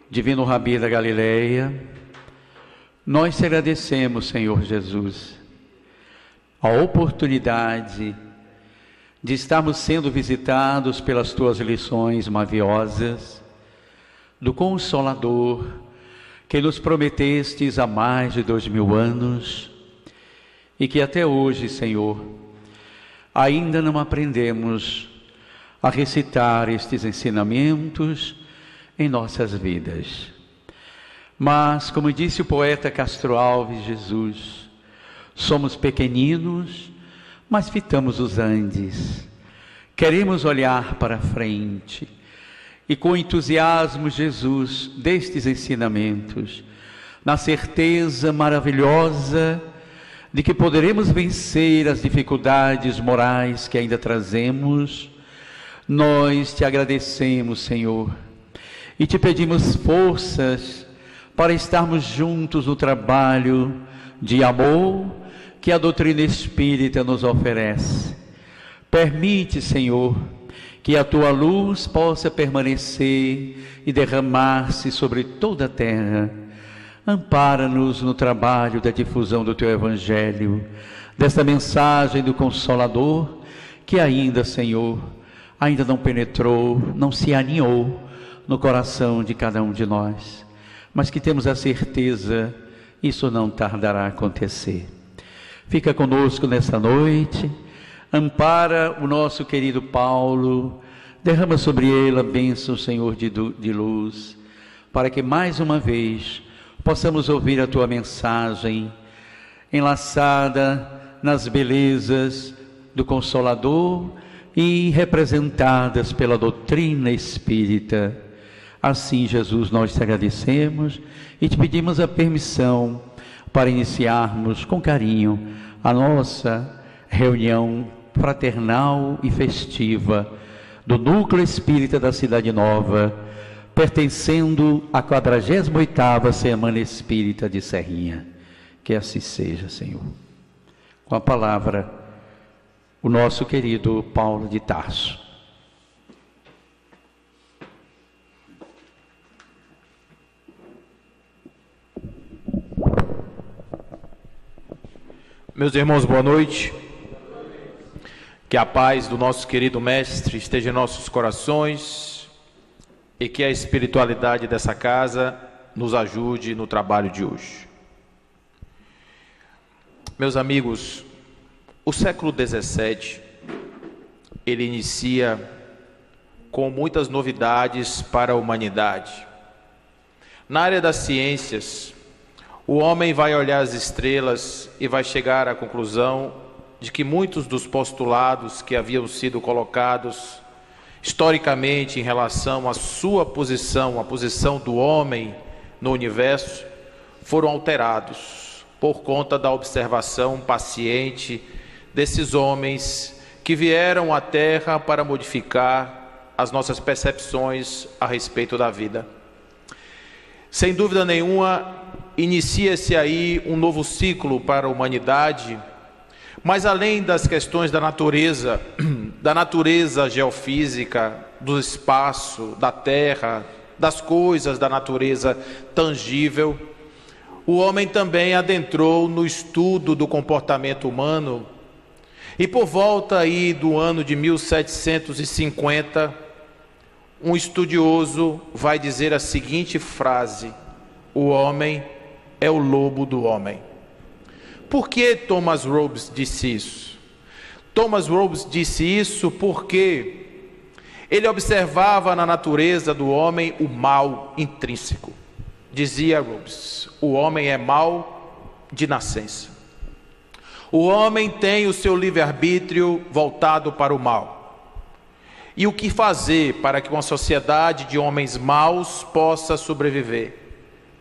Divino Rabi da Galileia, nós te agradecemos, Senhor Jesus, a oportunidade de estarmos sendo visitados pelas tuas lições maravilhosas, do Consolador, que nos prometestes há mais de 2000 anos, e que até hoje, Senhor, ainda não aprendemos a recitar estes ensinamentos em nossas vidas. Mas, como disse o poeta Castro Alves, Jesus, somos pequeninos, mas fitamos os Andes. Queremos olhar para frente e, com entusiasmo, Jesus, destes ensinamentos, na certeza maravilhosa de que poderemos vencer as dificuldades morais que ainda trazemos, nós te agradecemos, Senhor, e te pedimos forças para estarmos juntos no trabalho de amor que a doutrina espírita nos oferece. Permite, Senhor, que a tua luz possa permanecer e derramar-se sobre toda a terra. Ampara-nos no trabalho da difusão do teu Evangelho, desta mensagem do Consolador, que ainda, Senhor, ainda não penetrou, não se aninhou no coração de cada um de nós, mas que temos a certeza, isso não tardará a acontecer. Fica conosco nesta noite, ampara o nosso querido Paulo, derrama sobre ele a bênção, Senhor, de luz, para que mais uma vez possamos ouvir a tua mensagem, enlaçada nas belezas do Consolador e representadas pela doutrina espírita. Assim, Jesus, nós te agradecemos e te pedimos a permissão para iniciarmos com carinho a nossa reunião fraternal e festiva do Núcleo Espírita da Cidade Nova, pertencendo à 48ª Semana Espírita de Serrinha. Que assim seja, Senhor. Com a palavra, o nosso querido Paulo de Tarso. Meus irmãos, boa noite. Que a paz do nosso querido Mestre esteja em nossos corações e que a espiritualidade dessa casa nos ajude no trabalho de hoje. Meus amigos, o século XVII, ele inicia com muitas novidades para a humanidade. Na área das ciências, o homem vai olhar as estrelas e vai chegar à conclusão de que muitos dos postulados que haviam sido colocados historicamente em relação à sua posição, a posição do homem no universo, foram alterados por conta da observação paciente desses homens que vieram à Terra para modificar as nossas percepções a respeito da vida. Sem dúvida nenhuma, inicia-se aí um novo ciclo para a humanidade, mas além das questões da natureza geofísica, do espaço, da terra, das coisas da natureza tangível, o homem também adentrou no estudo do comportamento humano, e por volta aí do ano de 1750, um estudioso vai dizer a seguinte frase: o homem é o lobo do homem. Por que Thomas Hobbes disse isso? Thomas Hobbes disse isso porque ele observava na natureza do homem o mal intrínseco. Dizia Hobbes: o homem é mau de nascença. O homem tem o seu livre-arbítrio voltado para o mal. E o que fazer para que uma sociedade de homens maus possa sobreviver?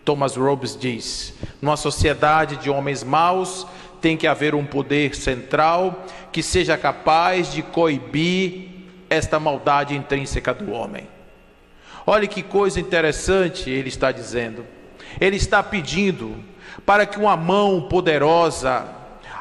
Thomas Hobbes diz: numa sociedade de homens maus tem que haver um poder central que seja capaz de coibir esta maldade intrínseca do homem. Olha que coisa interessante ele está dizendo. Ele está pedindo para que uma mão poderosa,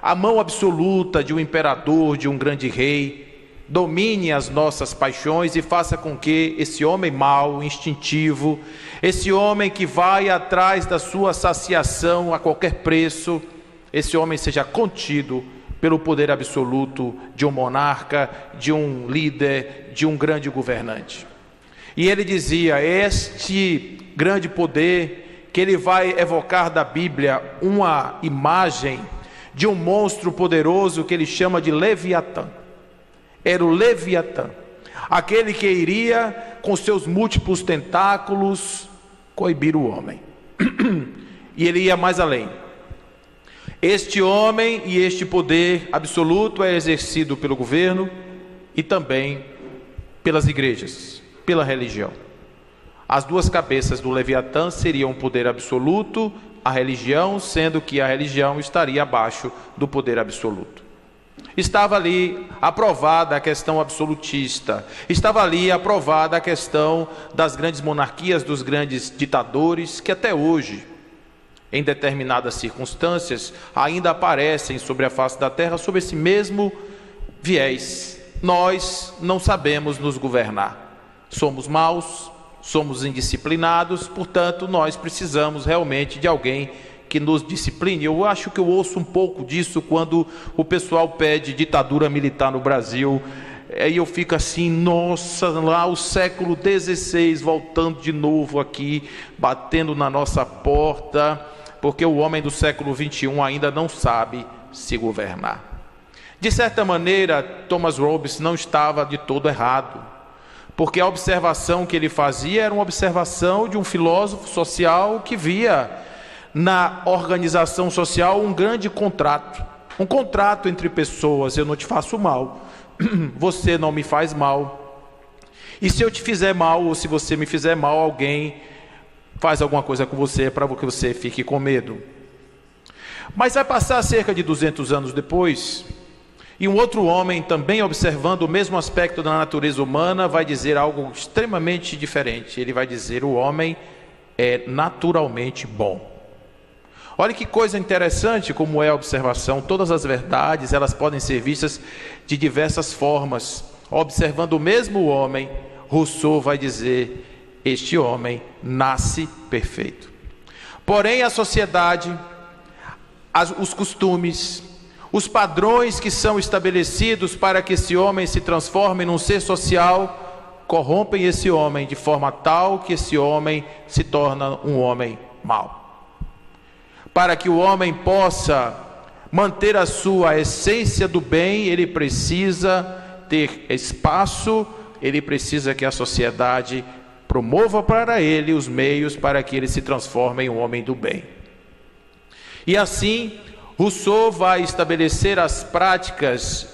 a mão absoluta de um imperador, de um grande rei, domine as nossas paixões e faça com que esse homem mau, instintivo, esse homem que vai atrás da sua saciação a qualquer preço, esse homem seja contido pelo poder absoluto de um monarca, de um líder, de um grande governante. E ele dizia, este grande poder, que ele vai evocar da Bíblia uma imagem de um monstro poderoso que ele chama de Leviatã. Era o Leviatã, aquele que iria com seus múltiplos tentáculos coibir o homem. E ele ia mais além. Este homem e este poder absoluto é exercido pelo governo e também pelas igrejas, pela religião. As duas cabeças do Leviatã seriam o poder absoluto, a religião, sendo que a religião estaria abaixo do poder absoluto. Estava ali aprovada a questão absolutista, estava ali aprovada a questão das grandes monarquias, dos grandes ditadores, que até hoje, em determinadas circunstâncias, ainda aparecem sobre a face da terra, sob esse mesmo viés. Nós não sabemos nos governar, somos maus, somos indisciplinados, portanto, nós precisamos realmente de alguém que nos discipline. Eu acho que eu ouço um pouco disso quando o pessoal pede ditadura militar no Brasil. Aí eu fico assim, nossa, lá o século XVI voltando de novo aqui, batendo na nossa porta, porque o homem do século XXI ainda não sabe se governar. De certa maneira, Thomas Hobbes não estava de todo errado, porque a observação que ele fazia era uma observação de um filósofo social que via na organização social um grande contrato, um contrato entre pessoas. Eu não te faço mal, você não me faz mal, e se eu te fizer mal, ou se você me fizer mal, alguém faz alguma coisa com você para que você fique com medo. Mas vai passar cerca de 200 anos depois, e um outro homem, também observando o mesmo aspecto da natureza humana, vai dizer algo extremamente diferente. Ele vai dizer: o homem é naturalmente bom. Olha que coisa interessante como é a observação. Todas as verdades, elas podem ser vistas de diversas formas. Observando o mesmo homem, Rousseau vai dizer: este homem nasce perfeito. Porém, a sociedade, os costumes, os padrões que são estabelecidos para que esse homem se transforme num ser social, corrompem esse homem de forma tal que esse homem se torna um homem mau. Para que o homem possa manter a sua essência do bem, ele precisa ter espaço, ele precisa que a sociedade promova para ele os meios para que ele se transforme em um homem do bem. E assim, Rousseau vai estabelecer as práticas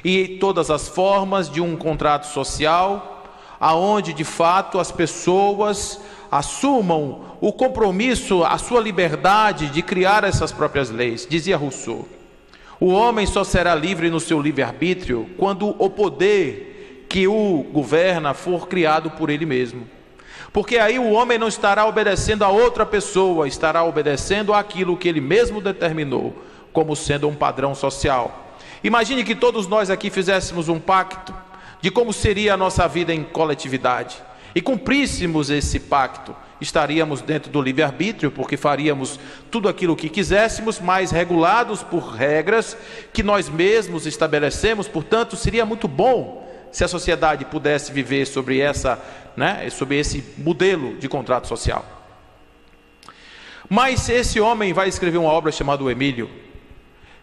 e todas as formas de um contrato social, aonde de fato as pessoas assumam o compromisso, a sua liberdade de criar essas próprias leis. Dizia Rousseau: o homem só será livre no seu livre-arbítrio quando o poder que o governa for criado por ele mesmo. Porque aí o homem não estará obedecendo a outra pessoa, estará obedecendo àquilo que ele mesmo determinou como sendo um padrão social. Imagine que todos nós aqui fizéssemos um pacto de como seria a nossa vida em coletividade e cumpríssemos esse pacto. Estaríamos dentro do livre-arbítrio, porque faríamos tudo aquilo que quiséssemos, mas regulados por regras que nós mesmos estabelecemos. Portanto, seria muito bom se a sociedade pudesse viver sobre sobre esse modelo de contrato social. Mas esse homem vai escrever uma obra chamada O Emílio,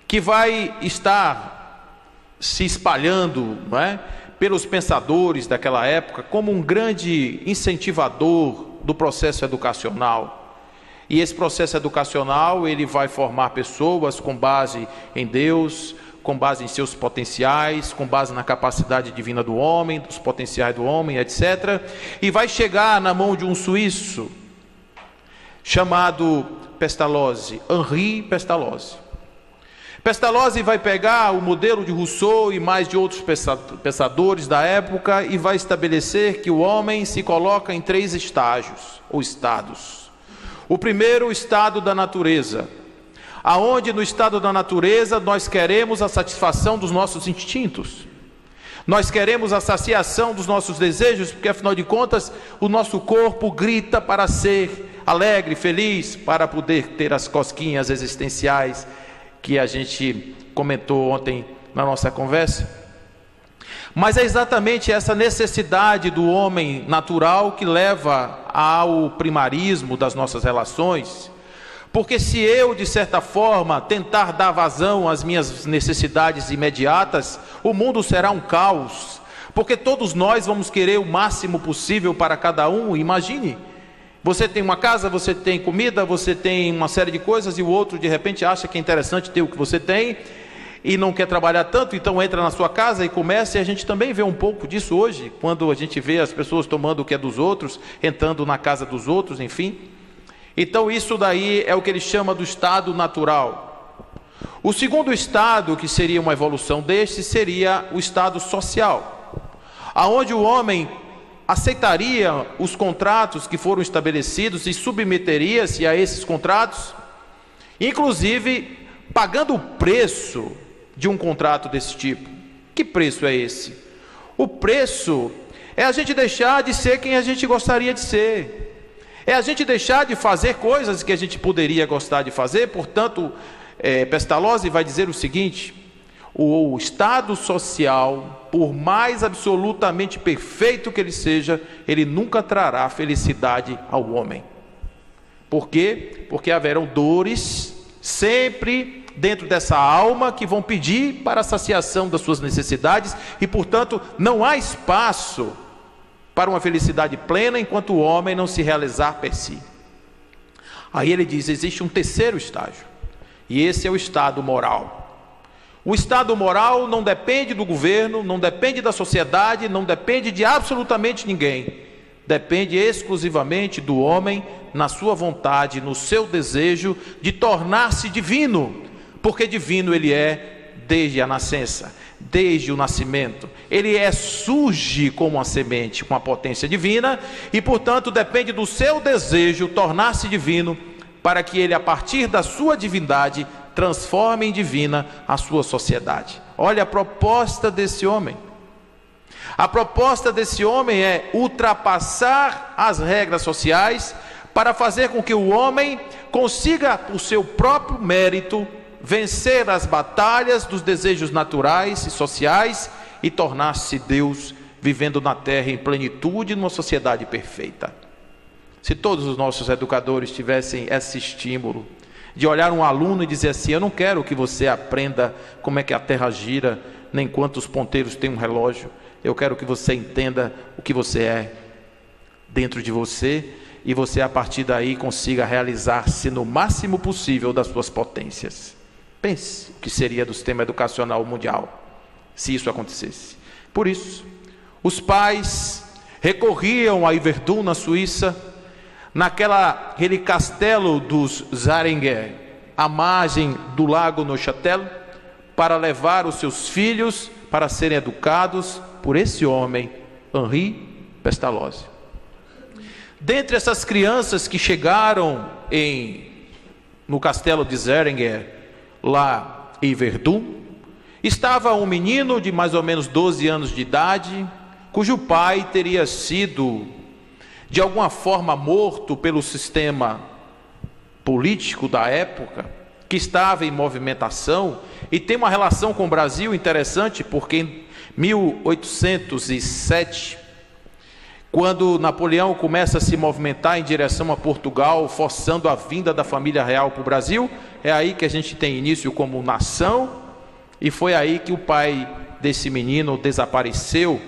que vai estar se espalhando, pelos pensadores daquela época como um grande incentivador do processo educacional. E esse processo educacional, ele vai formar pessoas com base em Deus, com base em seus potenciais, com base na capacidade divina do homem, dos potenciais do homem, etc. E vai chegar na mão de um suíço chamado Pestalozzi, Henri Pestalozzi. Pestalozzi vai pegar o modelo de Rousseau e mais de outros pensadores da época e vai estabelecer que o homem se coloca em 3 estágios ou estados. O primeiro, o estado da natureza, aonde no estado da natureza nós queremos a satisfação dos nossos instintos. Nós queremos a saciação dos nossos desejos, porque afinal de contas, o nosso corpo grita para ser alegre, feliz, para poder ter as cosquinhas existenciais que a gente comentou ontem na nossa conversa. Mas é exatamente essa necessidade do homem natural que leva ao primarismo das nossas relações. Porque se eu, de certa forma, tentar dar vazão às minhas necessidades imediatas, o mundo será um caos. Porque todos nós vamos querer o máximo possível para cada um. Imagine, você tem uma casa, você tem comida, você tem uma série de coisas, e o outro de repente acha que é interessante ter o que você tem e não quer trabalhar tanto, então entra na sua casa e começa. E a gente também vê um pouco disso hoje, quando a gente vê as pessoas tomando o que é dos outros, entrando na casa dos outros, enfim. Então isso daí é o que ele chama do estado natural. O segundo estado, que seria uma evolução deste, seria o estado social, aonde o homem aceitaria os contratos que foram estabelecidos e submeteria-se a esses contratos, inclusive pagando o preço de um contrato desse tipo. Que preço é esse? O preço é a gente deixar de ser quem a gente gostaria de ser, é a gente deixar de fazer coisas que a gente poderia gostar de fazer. Portanto, Pestalozzi vai dizer o seguinte: o estado social, por mais absolutamente perfeito que ele seja, ele nunca trará felicidade ao homem. Por quê? Porque haverão dores sempre dentro dessa alma que vão pedir para a saciação das suas necessidades, e portanto não há espaço para uma felicidade plena enquanto o homem não se realizar per si. Aí ele diz: existe um terceiro estágio, e esse é o estado moral. O estado moral não depende do governo, não depende da sociedade, não depende de absolutamente ninguém. Depende exclusivamente do homem, na sua vontade, no seu desejo de tornar-se divino, porque divino ele é desde a nascença, desde o nascimento. Ele surge como uma semente com a potência divina, e portanto depende do seu desejo tornar-se divino, para que ele, a partir da sua divindade, transforme em divina a sua sociedade. Olha a proposta desse homem. A proposta desse homem é ultrapassar as regras sociais para fazer com que o homem consiga, por seu próprio mérito, vencer as batalhas dos desejos naturais e sociais e tornar-se Deus, vivendo na terra em plenitude, numa sociedade perfeita. Se todos os nossos educadores tivessem esse estímulo de olhar um aluno e dizer assim: eu não quero que você aprenda como é que a terra gira, nem quantos ponteiros tem um relógio, eu quero que você entenda o que você é dentro de você, e você a partir daí consiga realizar-se no máximo possível das suas potências. Pense o que seria do sistema educacional mundial se isso acontecesse. Por isso, os pais recorriam a Yverdun, na Suíça, naquele castelo dos Zähringer, à margem do lago Neuchâtel, para levar os seus filhos para serem educados por esse homem, Henri Pestalozzi. Dentre essas crianças que chegaram no castelo de Zähringer, lá em Yverdun, estava um menino de mais ou menos 12 anos de idade, cujo pai teria sido de alguma forma morto pelo sistema político da época, que estava em movimentação, e tem uma relação com o Brasil interessante, porque em 1807, quando Napoleão começa a se movimentar em direção a Portugal, forçando a vinda da família real para o Brasil, é aí que a gente tem início como nação, e foi aí que o pai desse menino desapareceu,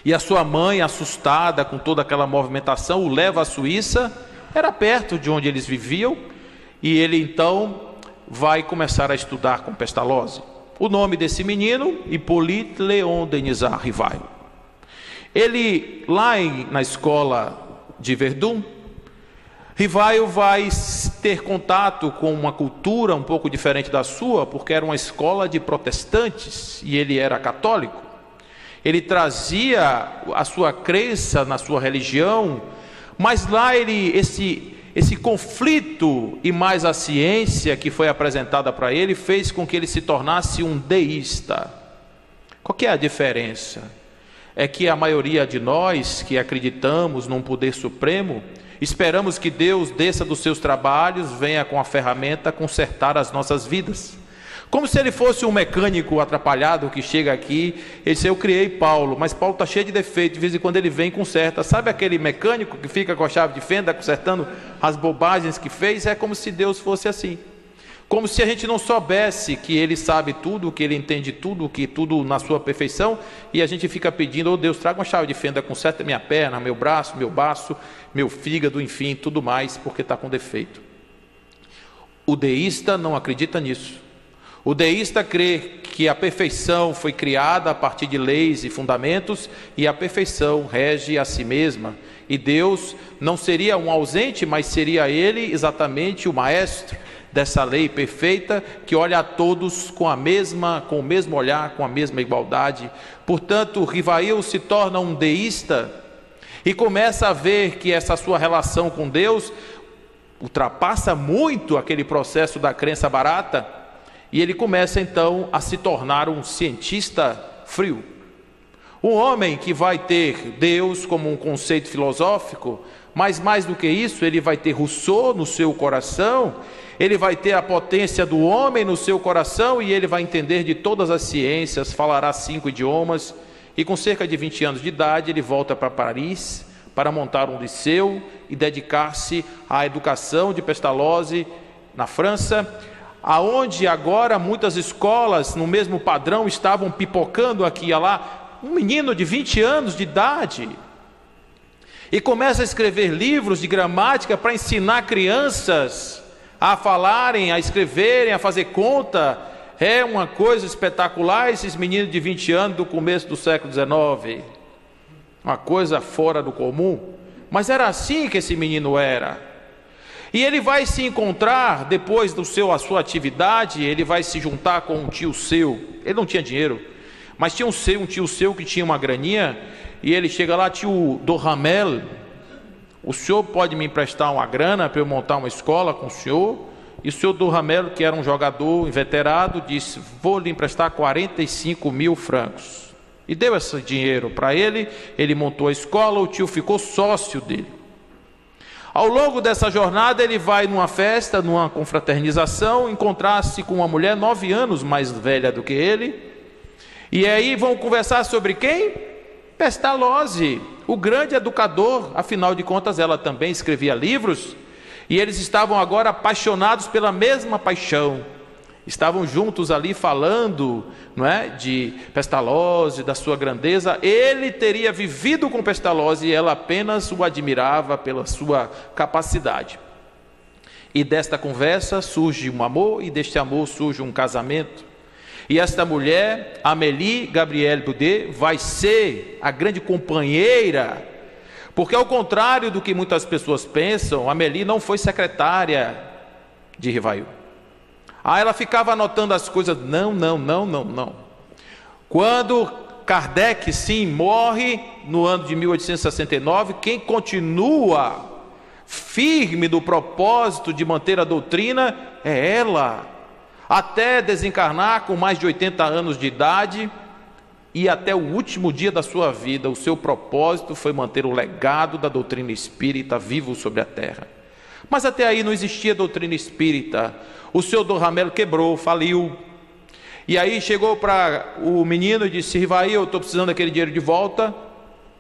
e a sua mãe, assustada com toda aquela movimentação, o leva à Suíça. Era perto de onde eles viviam, e ele então vai começar a estudar com Pestalozzi. O nome desse menino, Hippolyte Léon Denisard Rivail. Ele, lá na escola de Yverdun, Rivail vai ter contato com uma cultura um pouco diferente da sua, porque era uma escola de protestantes e ele era católico. Ele trazia a sua crença na sua religião, mas lá esse conflito e mais a ciência que foi apresentada para ele fez com que ele se tornasse um deísta. Qual que é a diferença? É que a maioria de nós que acreditamos num poder supremo, esperamos que Deus desça dos seus trabalhos, venha com a ferramenta consertar as nossas vidas. Como se ele fosse um mecânico atrapalhado que chega aqui, ele diz: eu criei Paulo, mas Paulo está cheio de defeito, de vez em quando ele vem e conserta. Sabe aquele mecânico que fica com a chave de fenda consertando as bobagens que fez? É como se Deus fosse assim. Como se a gente não soubesse que Ele sabe tudo, que Ele entende tudo, que tudo na sua perfeição, e a gente fica pedindo: oh Deus, traga uma chave de fenda, conserta minha perna, meu braço, meu baço, meu fígado, enfim, tudo mais, porque está com defeito. O deísta não acredita nisso. O deísta crê que a perfeição foi criada a partir de leis e fundamentos, e a perfeição rege a si mesma, e Deus não seria um ausente, mas seria Ele exatamente o maestro dessa lei perfeita, que olha a todos com o mesmo olhar, com a mesma igualdade. Portanto, Rivail se torna um deísta e começa a ver que essa sua relação com Deus ultrapassa muito aquele processo da crença barata, e ele começa então a se tornar um cientista frio. Um homem que vai ter Deus como um conceito filosófico, mas mais do que isso, ele vai ter Rousseau no seu coração, ele vai ter a potência do homem no seu coração, e ele vai entender de todas as ciências, falará 5 idiomas, e com cerca de 20 anos de idade, ele volta para Paris, para montar um liceu e dedicar-se à educação de Pestalozzi, na França, aonde agora muitas escolas, no mesmo padrão, estavam pipocando aqui e lá. Um menino de 20 anos de idade, e começa a escrever livros de gramática para ensinar crianças a falarem, a escreverem, a fazer conta. É uma coisa espetacular esses meninos de 20 anos do começo do século XIX. Uma coisa fora do comum. Mas era assim que esse menino era. E ele vai se encontrar, depois a sua atividade, ele vai se juntar com um tio seu. Ele não tinha dinheiro, mas tinha um tio seu que tinha uma graninha, e ele chega lá: tio Duhamel, o senhor pode me emprestar uma grana para eu montar uma escola com o senhor? E o senhor Duhamel, que era um jogador inveterado, disse: vou lhe emprestar 45 mil francos. E deu esse dinheiro para ele, ele montou a escola, o tio ficou sócio dele. Ao longo dessa jornada, ele vai numa festa, numa confraternização, encontrar-se com uma mulher 9 anos mais velha do que ele, e aí vão conversar sobre quem? Pestalozzi, o grande educador. Afinal de contas, ela também escrevia livros, e eles estavam agora apaixonados pela mesma paixão. Estavam juntos ali falando, não é, de Pestalozzi, da sua grandeza. Ele teria vivido com Pestalozzi e ela apenas o admirava pela sua capacidade. E desta conversa surge um amor, e deste amor surge um casamento. E esta mulher, Amélie Gabrielle Boudet, vai ser a grande companheira, porque ao contrário do que muitas pessoas pensam, Amélie não foi secretária de Rivail. Ela ficava anotando as coisas. Não. Quando Kardec, sim, morre no ano de 1869, quem continua firme no propósito de manter a doutrina é ela, até desencarnar com mais de 80 anos de idade, e até o último dia da sua vida, o seu propósito foi manter o legado da doutrina espírita vivo sobre a terra. Mas até aí não existia doutrina espírita. O senhor Duhamel quebrou, faliu. E aí chegou para o menino e disse: Rivail, eu estou precisando daquele dinheiro de volta.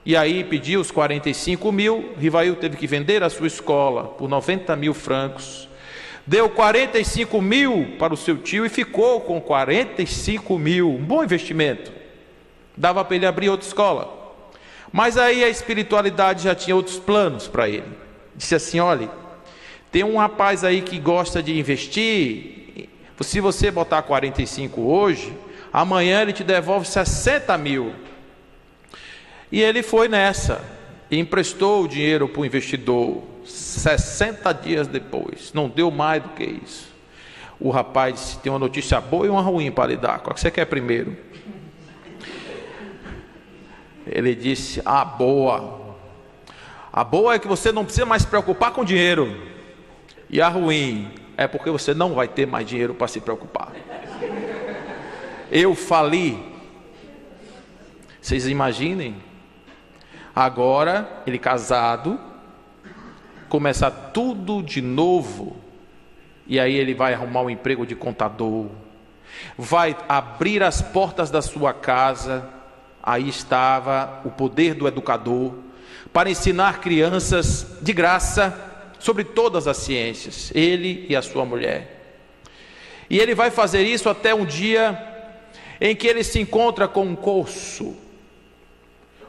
E aí pediu os 45 mil. Rivail teve que vender a sua escola por 90 mil francos. Deu 45 mil para o seu tio e ficou com 45 mil. Um bom investimento. Dava para ele abrir outra escola. Mas aí a espiritualidade já tinha outros planos para ele. Disse assim: olha, tem um rapaz aí que gosta de investir. Se você botar 45 hoje, amanhã ele te devolve 60 mil. E ele foi nessa, e emprestou o dinheiro para o investidor. 60 dias depois, não deu mais do que isso. O rapaz disse: tem uma notícia boa e uma ruim para lhe dar, qual que você quer primeiro? Ele disse: a boa é que você não precisa mais se preocupar com dinheiro. E a ruim é porque você não vai ter mais dinheiro para se preocupar. Eu fali. Vocês imaginem, agora ele casado, começa tudo de novo, e aí ele vai arrumar um emprego de contador, vai abrir as portas da sua casa. Aí estava o poder do educador, para ensinar crianças de graça sobre todas as ciências, ele e a sua mulher. E ele vai fazer isso até um dia em que ele se encontra com um corso.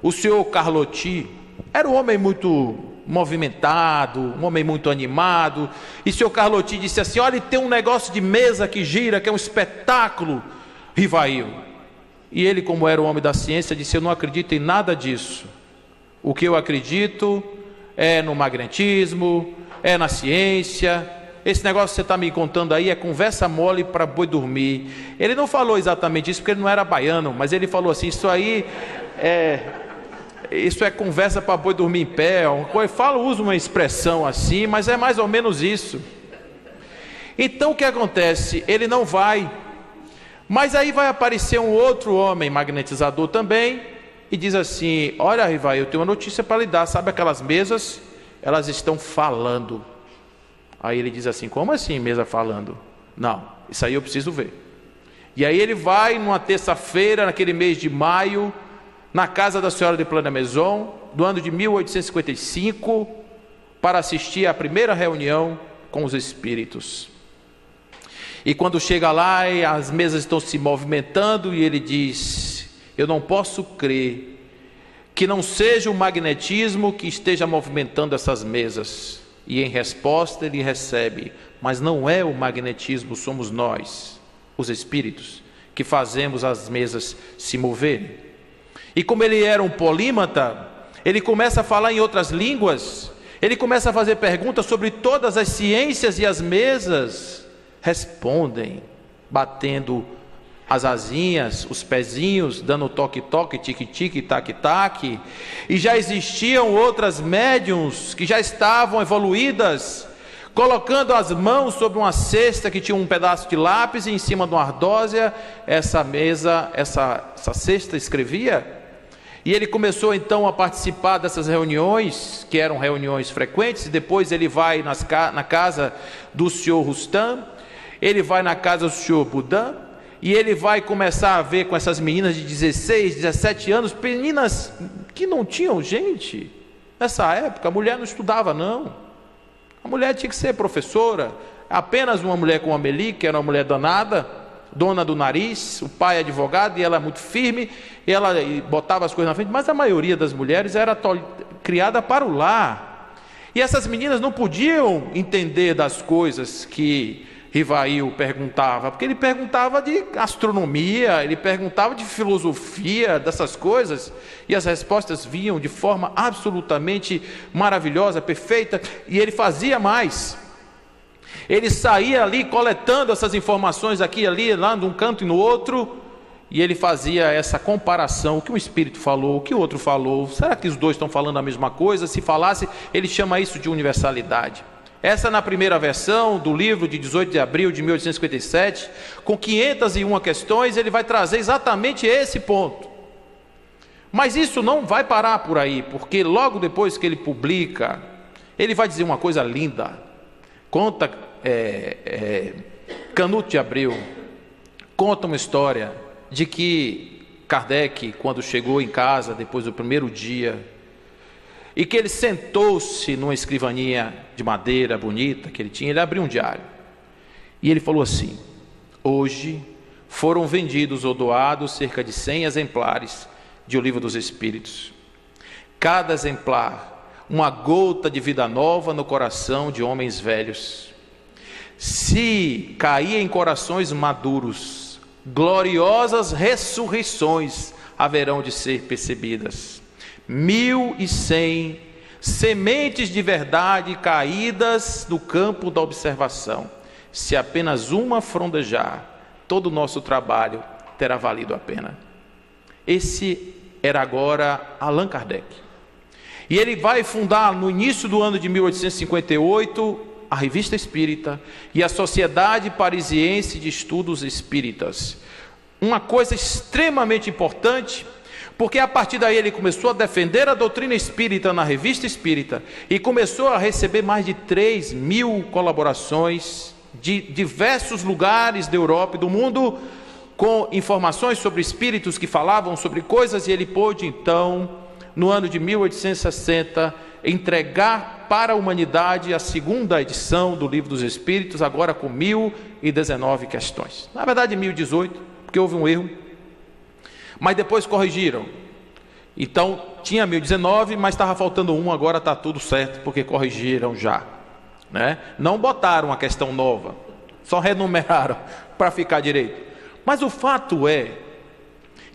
O senhor Carlotti era um homem muito movimentado, um homem muito animado, e o senhor Carlotti disse assim: olha, tem um negócio de mesa que gira, que é um espetáculo, Rivail. E ele, como era um homem da ciência, disse: eu não acredito em nada disso. O que eu acredito é no magnetismo, é na ciência. Esse negócio que você está me contando aí é conversa mole para boi dormir. Ele não falou exatamente isso porque ele não era baiano, mas ele falou assim: isso é conversa para boi dormir em pé. Usa uma expressão assim, mas é mais ou menos isso. Então o que acontece? Ele não vai. Mas aí vai aparecer um outro homem magnetizador também e diz assim: olha, Rivail, eu tenho uma notícia para lhe dar. Sabe aquelas mesas? Elas estão falando. Aí ele diz assim: como assim mesa falando? Não, isso aí eu preciso ver. E aí ele vai numa terça-feira, naquele mês de maio, na casa da senhora de Plana-Maison, do ano de 1855, para assistir à primeira reunião com os espíritos. E quando chega lá, as mesas estão se movimentando, e ele diz: eu não posso crer que não seja o magnetismo que esteja movimentando essas mesas. E em resposta ele recebe: mas não é o magnetismo, somos nós, os espíritos, que fazemos as mesas se moverem. E como ele era um polímata, ele começa a falar em outras línguas, ele começa a fazer perguntas sobre todas as ciências, e as mesas respondem, batendo as asinhas, os pezinhos, dando toque-toque, tique-tique, taque-taque. E já existiam outras médiums que já estavam evoluídas, colocando as mãos sobre uma cesta que tinha um pedaço de lápis, e em cima de uma ardósia, essa cesta escrevia. E ele começou então a participar dessas reuniões, que eram reuniões frequentes. E depois ele vai na casa do senhor Rustam, ele vai na casa do senhor Budan, e ele vai começar a ver com essas meninas de 16, 17 anos, meninas que não tinham gente. Nessa época a mulher não estudava, não. A mulher tinha que ser professora. Apenas uma mulher como a Amélie, que era uma mulher danada, dona do nariz, o pai advogado, e ela muito firme, e ela botava as coisas na frente. Mas a maioria das mulheres era criada para o lar. E essas meninas não podiam entender das coisas que Rivail perguntava, porque ele perguntava de astronomia, ele perguntava de filosofia, dessas coisas, e as respostas vinham de forma absolutamente maravilhosa, perfeita. E ele fazia mais, ele saía ali coletando essas informações aqui e ali, lá de um canto e no outro, e ele fazia essa comparação: o que um espírito falou, o que o outro falou, será que os dois estão falando a mesma coisa? Se falasse, ele chama isso de universalidade. Essa, na primeira versão do livro de 18 de abril de 1857, com 501 questões, ele vai trazer exatamente esse ponto. Mas isso não vai parar por aí, porque logo depois que ele publica, ele vai dizer uma coisa linda. Conta Canuto de Abreu, conta uma história de que Kardec, quando chegou em casa depois do primeiro dia, e que ele sentou-se numa escrivaninha de madeira bonita que ele tinha, ele abriu um diário, e ele falou assim: hoje foram vendidos ou doados cerca de 100 exemplares de O Livro dos Espíritos. Cada exemplar, uma gota de vida nova no coração de homens velhos. Se cair em corações maduros, gloriosas ressurreições haverão de ser percebidas. 1100 sementes de verdade caídas no campo da observação. Se apenas uma frondejar, todo o nosso trabalho terá valido a pena. Esse era agora Allan Kardec. E ele vai fundar no início do ano de 1858 a Revista Espírita e a Sociedade Parisiense de Estudos Espíritas. Uma coisa extremamente importante, Porque a partir daí ele começou a defender a doutrina espírita na Revista Espírita e começou a receber mais de 3.000 colaborações de diversos lugares da Europa e do mundo, com informações sobre espíritos que falavam sobre coisas, e ele pôde então, no ano de 1860, entregar para a humanidade a segunda edição do Livro dos Espíritos, agora com 1.019 questões. Na verdade 1.018, porque houve um erro, mas depois corrigiram. Então tinha 1.019, mas estava faltando um, agora está tudo certo, porque corrigiram já, né? Não botaram uma questão nova, só renumeraram para ficar direito. Mas o fato é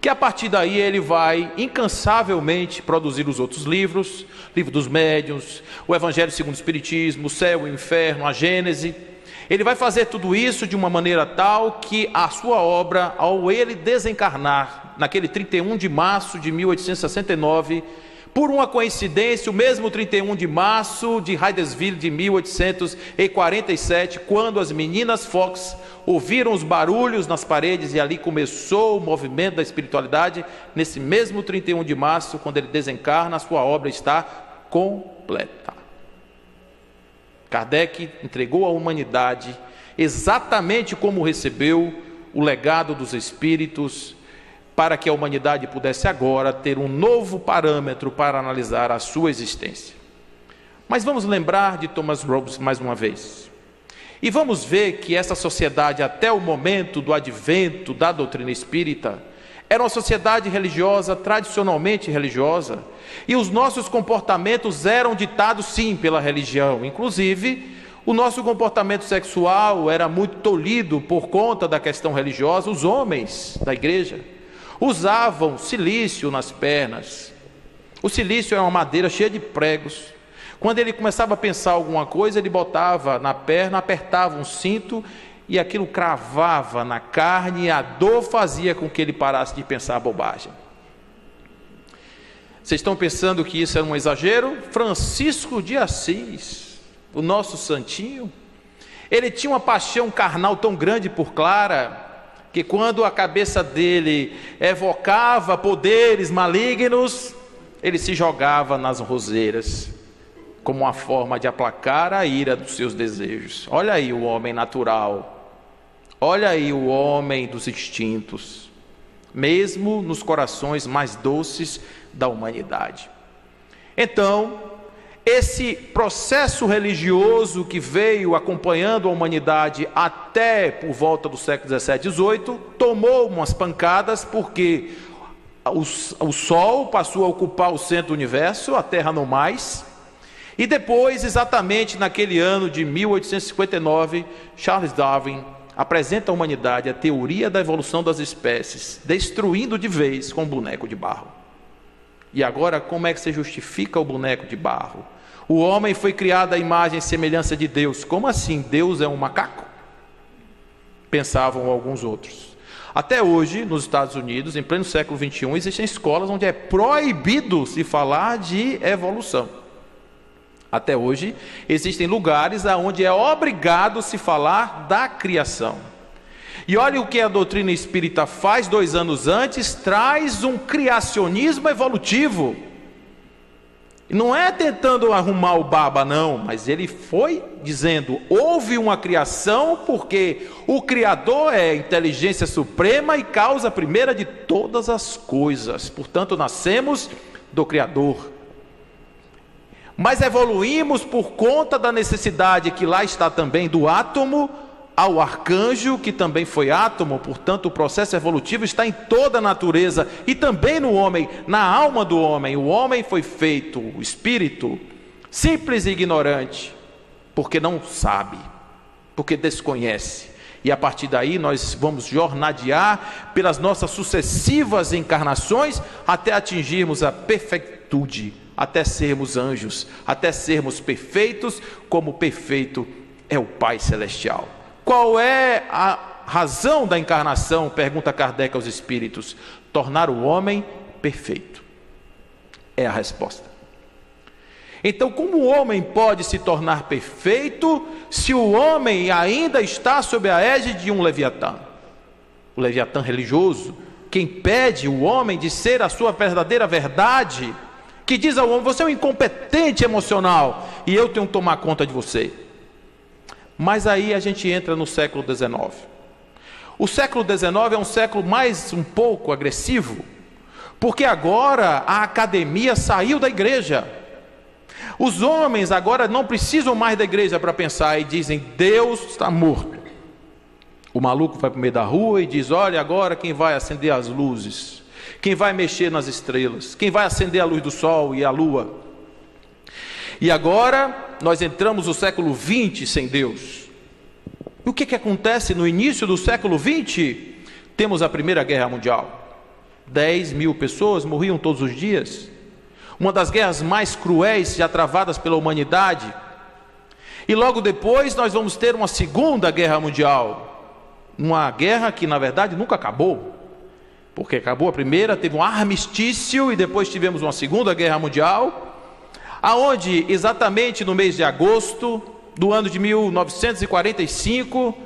que a partir daí ele vai incansavelmente produzir os outros livros, Livro dos Médiuns, o Evangelho segundo o Espiritismo, o Céu e o Inferno, a Gênese. Ele vai fazer tudo isso de uma maneira tal que a sua obra, ao ele desencarnar, naquele 31 de março de 1869, por uma coincidência, o mesmo 31 de março de Hydesville de 1847, quando as meninas Fox ouviram os barulhos nas paredes e ali começou o movimento da espiritualidade, nesse mesmo 31 de março, quando ele desencarna, a sua obra está completa. Kardec entregou à humanidade exatamente como recebeu o legado dos Espíritos, para que a humanidade pudesse agora ter um novo parâmetro para analisar a sua existência. Mas vamos lembrar de Thomas Hobbes mais uma vez. E vamos ver que essa sociedade, até o momento do advento da doutrina espírita, era uma sociedade religiosa, tradicionalmente religiosa, e os nossos comportamentos eram ditados sim pela religião. Inclusive, o nosso comportamento sexual era muito tolhido por conta da questão religiosa. Os homens da igreja usavam silício nas pernas. O silício é uma madeira cheia de pregos. Quando ele começava a pensar alguma coisa, ele botava na perna, apertava um cinto e aquilo cravava na carne, e a dor fazia com que ele parasse de pensar bobagem. Vocês estão pensando que isso é um exagero? Francisco de Assis, o nosso santinho, ele tinha uma paixão carnal tão grande por Clara, que quando a cabeça dele evocava poderes malignos, ele se jogava nas roseiras, como uma forma de aplacar a ira dos seus desejos. Olha aí o homem natural, olha aí o homem dos instintos, mesmo nos corações mais doces da humanidade. Então, esse processo religioso que veio acompanhando a humanidade até por volta do século 17 e 18, tomou umas pancadas, porque o Sol passou a ocupar o centro do universo, a Terra não mais. E depois, exatamente naquele ano de 1859, Charles Darwin apresenta à humanidade a teoria da evolução das espécies, destruindo de vez com o boneco de barro. E agora, como é que se justifica o boneco de barro? O homem foi criado à imagem e semelhança de Deus. Como assim? Deus é um macaco? Pensavam alguns outros. Até hoje, nos Estados Unidos, em pleno século XXI, existem escolas onde é proibido se falar de evolução. Até hoje, existem lugares onde é obrigado se falar da criação. E olha o que a doutrina espírita faz 2 anos antes, traz um criacionismo evolutivo. Não é tentando arrumar o baba, não, mas ele foi dizendo, houve uma criação porque o Criador é a inteligência suprema e causa primeira de todas as coisas. Portanto, nascemos do Criador. Mas evoluímos por conta da necessidade que lá está também do átomo ao arcanjo, que também foi átomo. Portanto, o processo evolutivo está em toda a natureza e também no homem, na alma do homem. O homem foi feito, o espírito, simples e ignorante, porque não sabe, porque desconhece. E a partir daí nós vamos jornadear pelas nossas sucessivas encarnações até atingirmos a perfeitude, até sermos anjos, até sermos perfeitos, como perfeito é o Pai Celestial. Qual é a razão da encarnação? Pergunta Kardec aos espíritos. Tornar o homem perfeito. É a resposta. Então, como o homem pode se tornar perfeito se o homem ainda está sob a égide de um Leviatã? O Leviatã religioso, quem impede o homem de ser a sua verdadeira verdade, que diz ao homem: você é um incompetente emocional e eu tenho que tomar conta de você. Mas aí a gente entra no século XIX. O século XIX é um século mais um pouco agressivo, porque agora a academia saiu da igreja. Os homens agora não precisam mais da igreja para pensar e dizem: Deus está morto. O maluco vai para o meio da rua e diz: olha, agora quem vai acender as luzes, quem vai mexer nas estrelas, quem vai acender a luz do sol e a lua. E agora nós entramos no século XX sem Deus. E o que acontece no início do século XX? Temos a Primeira Guerra Mundial. 10 mil pessoas morriam todos os dias. Uma das guerras mais cruéis já travadas pela humanidade. E logo depois nós vamos ter uma Segunda Guerra Mundial. Uma guerra que na verdade nunca acabou, porque acabou a primeira, teve um armistício e depois tivemos uma Segunda Guerra Mundial, aonde exatamente no mês de agosto do ano de 1945,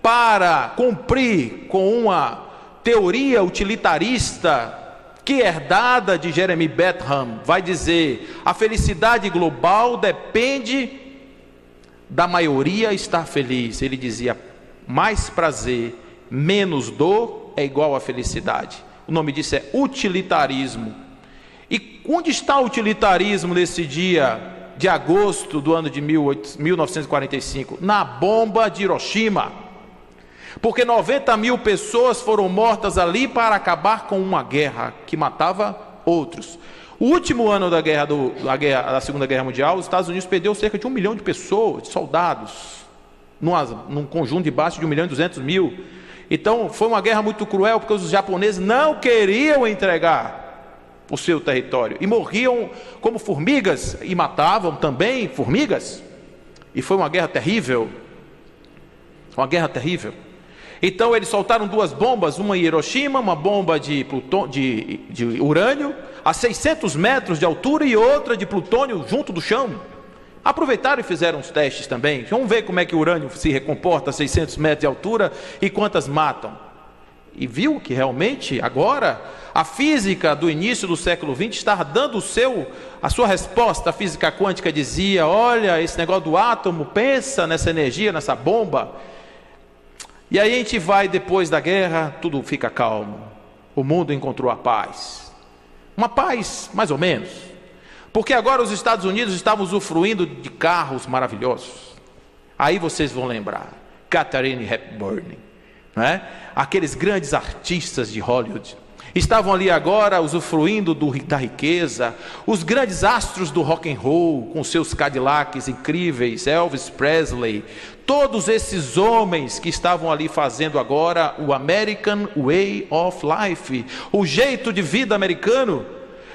para cumprir com uma teoria utilitarista que herdada de Jeremy Bentham, vai dizer: a felicidade global depende da maioria estar feliz. Ele dizia: mais prazer, menos dor é igual a felicidade. O nome disso é utilitarismo. E onde está o utilitarismo nesse dia de agosto do ano de 1945? Na bomba de Hiroshima. Porque 90 mil pessoas foram mortas ali para acabar com uma guerra que matava outros. O último ano da Segunda Guerra Mundial, os Estados Unidos perdeu cerca de 1 milhão de pessoas, de soldados, num conjunto de baixo de 1.200.000. Então foi uma guerra muito cruel, porque os japoneses não queriam entregar o seu território e morriam como formigas e matavam também formigas. E foi uma guerra terrível, Então eles soltaram 2 bombas, uma em Hiroshima, uma bomba de urânio a 600 metros de altura e outra de plutônio junto do chão. Aproveitaram e fizeram os testes também. Vamos ver como é que o urânio se recomporta a 600 metros de altura e quantas matam. E viu que realmente agora a física do início do século XX está dando a sua resposta. A física quântica dizia: olha, esse negócio do átomo, pensa nessa energia, nessa bomba. E aí a gente vai, depois da guerra, tudo fica calmo. O mundo encontrou a paz. Uma paz mais ou menos. Porque agora os Estados Unidos estavam usufruindo de carros maravilhosos. Aí vocês vão lembrar, Katharine Hepburn, né? Aqueles grandes artistas de Hollywood, estavam ali agora usufruindo da riqueza. Os grandes astros do rock and roll, com seus Cadillacs incríveis, Elvis Presley, todos esses homens que estavam ali fazendo agora o American Way of Life, o jeito de vida americano.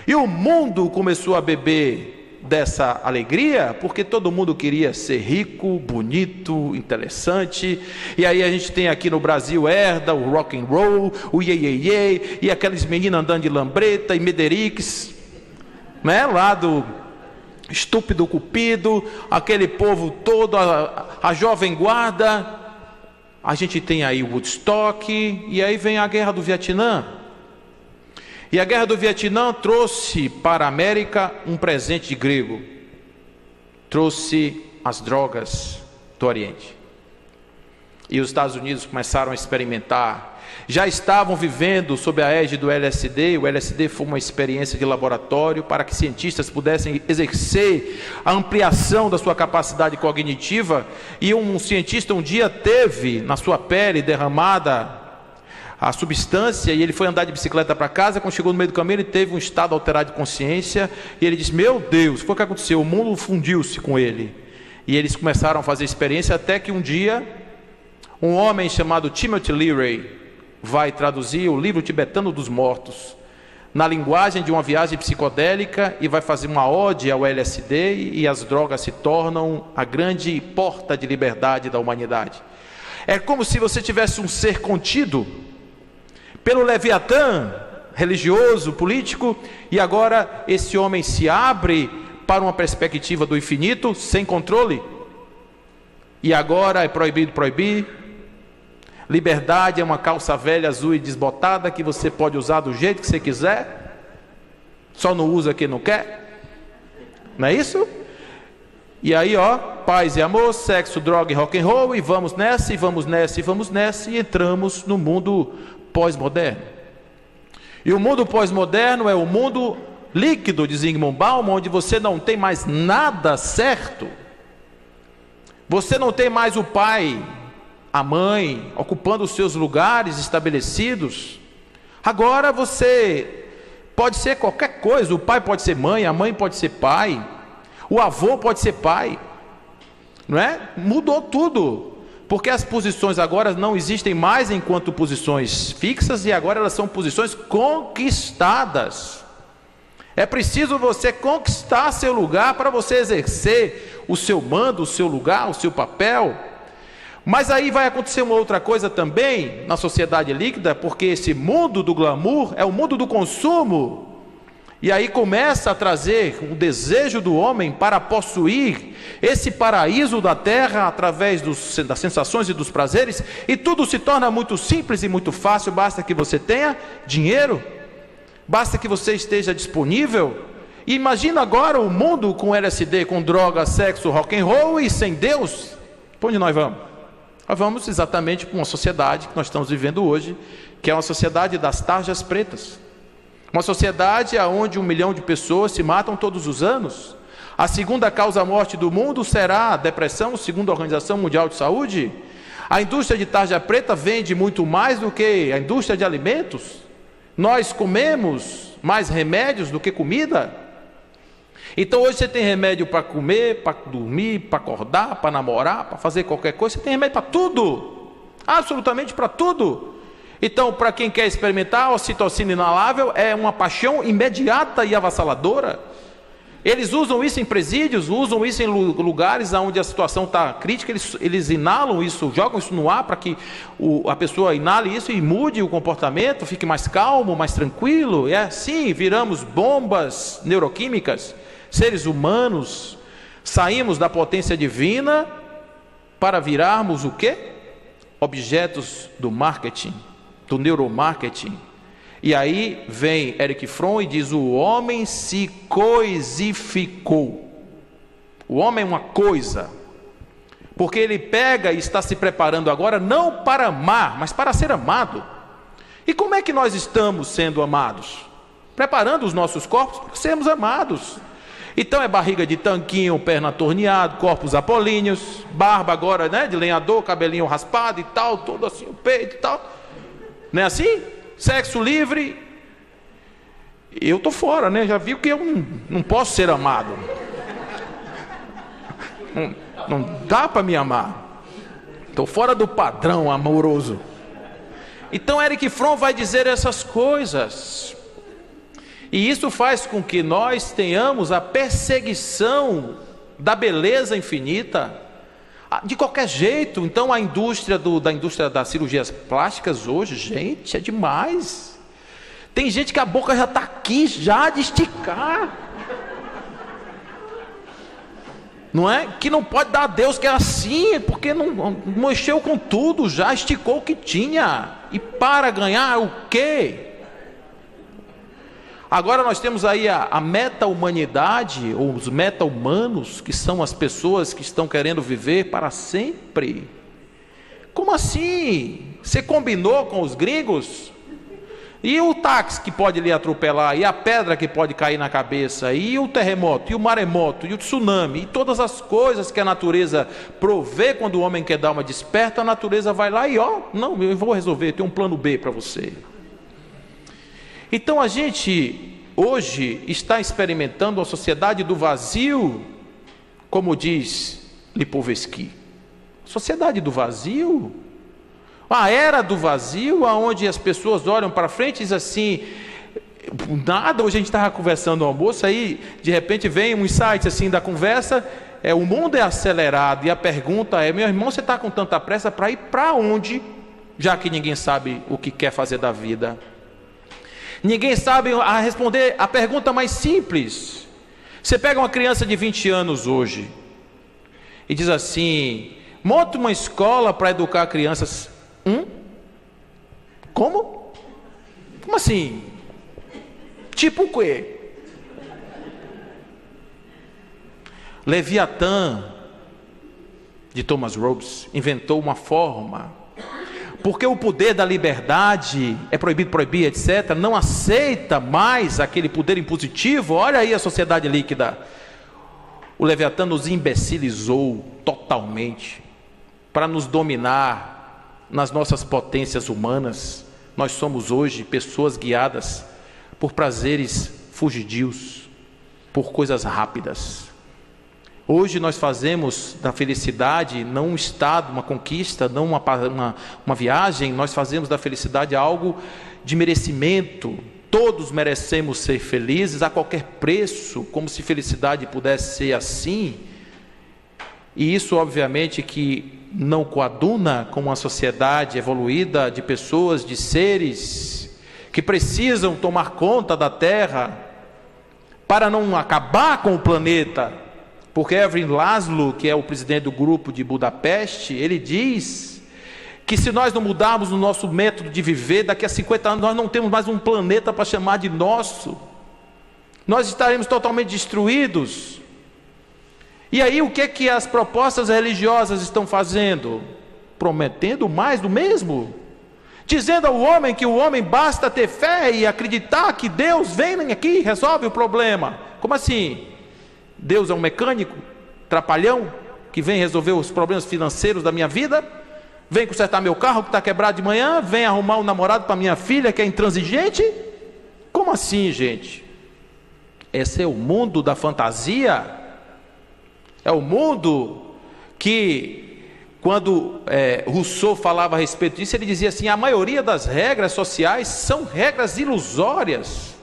E o mundo começou a beber dessa alegria, porque todo mundo queria ser rico, bonito, interessante. E aí a gente tem aqui no Brasil herda o rock and roll, o iê, iê, iê, e aqueles meninos andando de lambreta e Mederix, né? Lá do Estúpido Cupido, aquele povo todo, a jovem guarda. A gente tem aí o Woodstock, e aí vem a guerra do Vietnã. E a guerra do Vietnã trouxe para a América um presente grego. Trouxe as drogas do Oriente. E os Estados Unidos começaram a experimentar. Já estavam vivendo sob a égide do LSD. O LSD foi uma experiência de laboratório para que cientistas pudessem exercer a ampliação da sua capacidade cognitiva. E um cientista um dia teve na sua pele derramada a substância, e ele foi andar de bicicleta para casa. Quando chegou no meio do caminho, ele teve um estado alterado de consciência, e ele disse: meu Deus, foi o que aconteceu, o mundo fundiu-se com ele. E eles começaram a fazer experiência, até que um dia um homem chamado Timothy Leary vai traduzir o livro tibetano dos mortos na linguagem de uma viagem psicodélica, e vai fazer uma ode ao LSD, e as drogas se tornam a grande porta de liberdade da humanidade. É como se você tivesse um ser contido pelo Leviatã religioso, político, e agora esse homem se abre para uma perspectiva do infinito sem controle. E agora é proibido proibir, Liberdade é uma calça velha, azul e desbotada, que você pode usar do jeito que você quiser, só não usa quem não quer. Não é isso? E aí, paz e amor, sexo, droga e rock and roll, e vamos nessa, e vamos nessa, e vamos nessa, e entramos no mundo pós-moderno. E o mundo pós-moderno é o mundo líquido de Zygmunt Bauman, onde você não tem mais nada certo. Você não tem mais o pai, a mãe, ocupando os seus lugares estabelecidos. Agora você pode ser qualquer coisa. O pai pode ser mãe, a mãe pode ser pai, o avô pode ser pai, não é? Mudou tudo, porque as posições agora não existem mais enquanto posições fixas, e agora elas são posições conquistadas. É preciso você conquistar seu lugar para você exercer o seu mando, o seu lugar, o seu papel. Mas aí vai acontecer uma outra coisa também na sociedade líquida, porque esse mundo do glamour é o mundo do consumo. E aí começa a trazer o desejo do homem para possuir esse paraíso da terra através das sensações e dos prazeres, e tudo se torna muito simples e muito fácil. Basta que você tenha dinheiro, basta que você esteja disponível. E imagina agora o mundo com LSD, com droga, sexo, rock and roll e sem Deus. Para onde nós vamos? Nós vamos exatamente para uma sociedade que nós estamos vivendo hoje, que é uma sociedade das tarjas pretas. Uma sociedade onde 1 milhão de pessoas se matam todos os anos. A segunda causa-morte do mundo será a depressão, segundo a Organização Mundial de Saúde. A indústria de tarja preta vende muito mais do que a indústria de alimentos. Nós comemos mais remédios do que comida. Então hoje você tem remédio para comer, para dormir, para acordar, para namorar, para fazer qualquer coisa. Você tem remédio para tudo, absolutamente para tudo. Então, para quem quer experimentar, a ocitocina inalável é uma paixão imediata e avassaladora. Eles usam isso em presídios, usam isso em lugares onde a situação está crítica. Eles inalam isso, jogam isso no ar para que a pessoa inale isso e mude o comportamento, fique mais calmo, mais tranquilo. É assim, viramos bombas neuroquímicas, seres humanos, saímos da potência divina para virarmos o quê? Objetos do marketing, do neuromarketing. E aí vem Erich Fromm e diz: o homem se coisificou. O homem é uma coisa, porque ele pega e está se preparando agora não para amar, mas para ser amado. E como é que nós estamos sendo amados? Preparando os nossos corpos para sermos amados. Então é barriga de tanquinho, perna torneado, corpos apolíneos, barba agora, né, de lenhador, cabelinho raspado e tal, todo assim, o peito e tal. Não é assim? Sexo livre. Eu estou fora, né? Já viu que eu não posso ser amado. Não dá para me amar. Estou fora do padrão amoroso. Então Erich Fromm vai dizer essas coisas. E isso faz com que nós tenhamos a perseguição da beleza infinita, de qualquer jeito. Então a indústria das cirurgias plásticas hoje, gente, é demais. Tem gente que a boca já está aqui, já de esticar. Não é? Que não pode dar a Deus que é assim, porque não mexeu com tudo, já esticou o que tinha. E para ganhar o quê? Agora nós temos aí a meta-humanidade, ou os meta-humanos, que são as pessoas que estão querendo viver para sempre. Como assim? Você combinou com os gringos? E o táxi que pode lhe atropelar, e a pedra que pode cair na cabeça, e o terremoto, e o maremoto, e o tsunami, e todas as coisas que a natureza provê quando o homem quer dar uma desperta, a natureza vai lá e não, eu vou resolver, tem um plano B para você. Então a gente hoje está experimentando a sociedade do vazio, como diz Lipovetsky. Sociedade do vazio, a era do vazio, onde as pessoas olham para frente e dizem assim, nada. Hoje a gente estava conversando no almoço, aí de repente vem um insight assim da conversa, o mundo é acelerado, e a pergunta é: meu irmão, você está com tanta pressa para ir para onde, já que ninguém sabe o que quer fazer da vida? Ninguém sabe responder a pergunta mais simples. Você pega uma criança de 20 anos hoje e diz assim: monta uma escola para educar crianças. Como? Como assim? Tipo o quê? Leviatã, de Thomas Hobbes, inventou uma forma, porque o poder da liberdade é proibir, etc., não aceita mais aquele poder impositivo. Olha aí a sociedade líquida. O Leviatã nos imbecilizou totalmente para nos dominar nas nossas potências humanas. Nós somos hoje pessoas guiadas por prazeres fugidios, por coisas rápidas. Hoje nós fazemos da felicidade não um estado, uma conquista, não uma viagem. Nós fazemos da felicidade algo de merecimento. Todos merecemos ser felizes a qualquer preço, como se felicidade pudesse ser assim. E isso obviamente que não coaduna com uma sociedade evoluída de pessoas, de seres que precisam tomar conta da Terra para não acabar com o planeta. Porque Erwin Laszlo, que é o presidente do grupo de Budapeste, ele diz que se nós não mudarmos o nosso método de viver, daqui a 50 anos nós não temos mais um planeta para chamar de nosso. Nós estaremos totalmente destruídos. E aí o que é que as propostas religiosas estão fazendo? Prometendo mais do mesmo. Dizendo ao homem que o homem basta ter fé e acreditar que Deus vem aqui e resolve o problema. Como assim? Deus é um mecânico, trapalhão, que vem resolver os problemas financeiros da minha vida? Vem consertar meu carro que está quebrado de manhã? Vem arrumar um namorado para minha filha que é intransigente? Como assim, gente? Esse é o mundo da fantasia? É o mundo que, quando Rousseau falava a respeito disso, ele dizia assim: a maioria das regras sociais são regras ilusórias.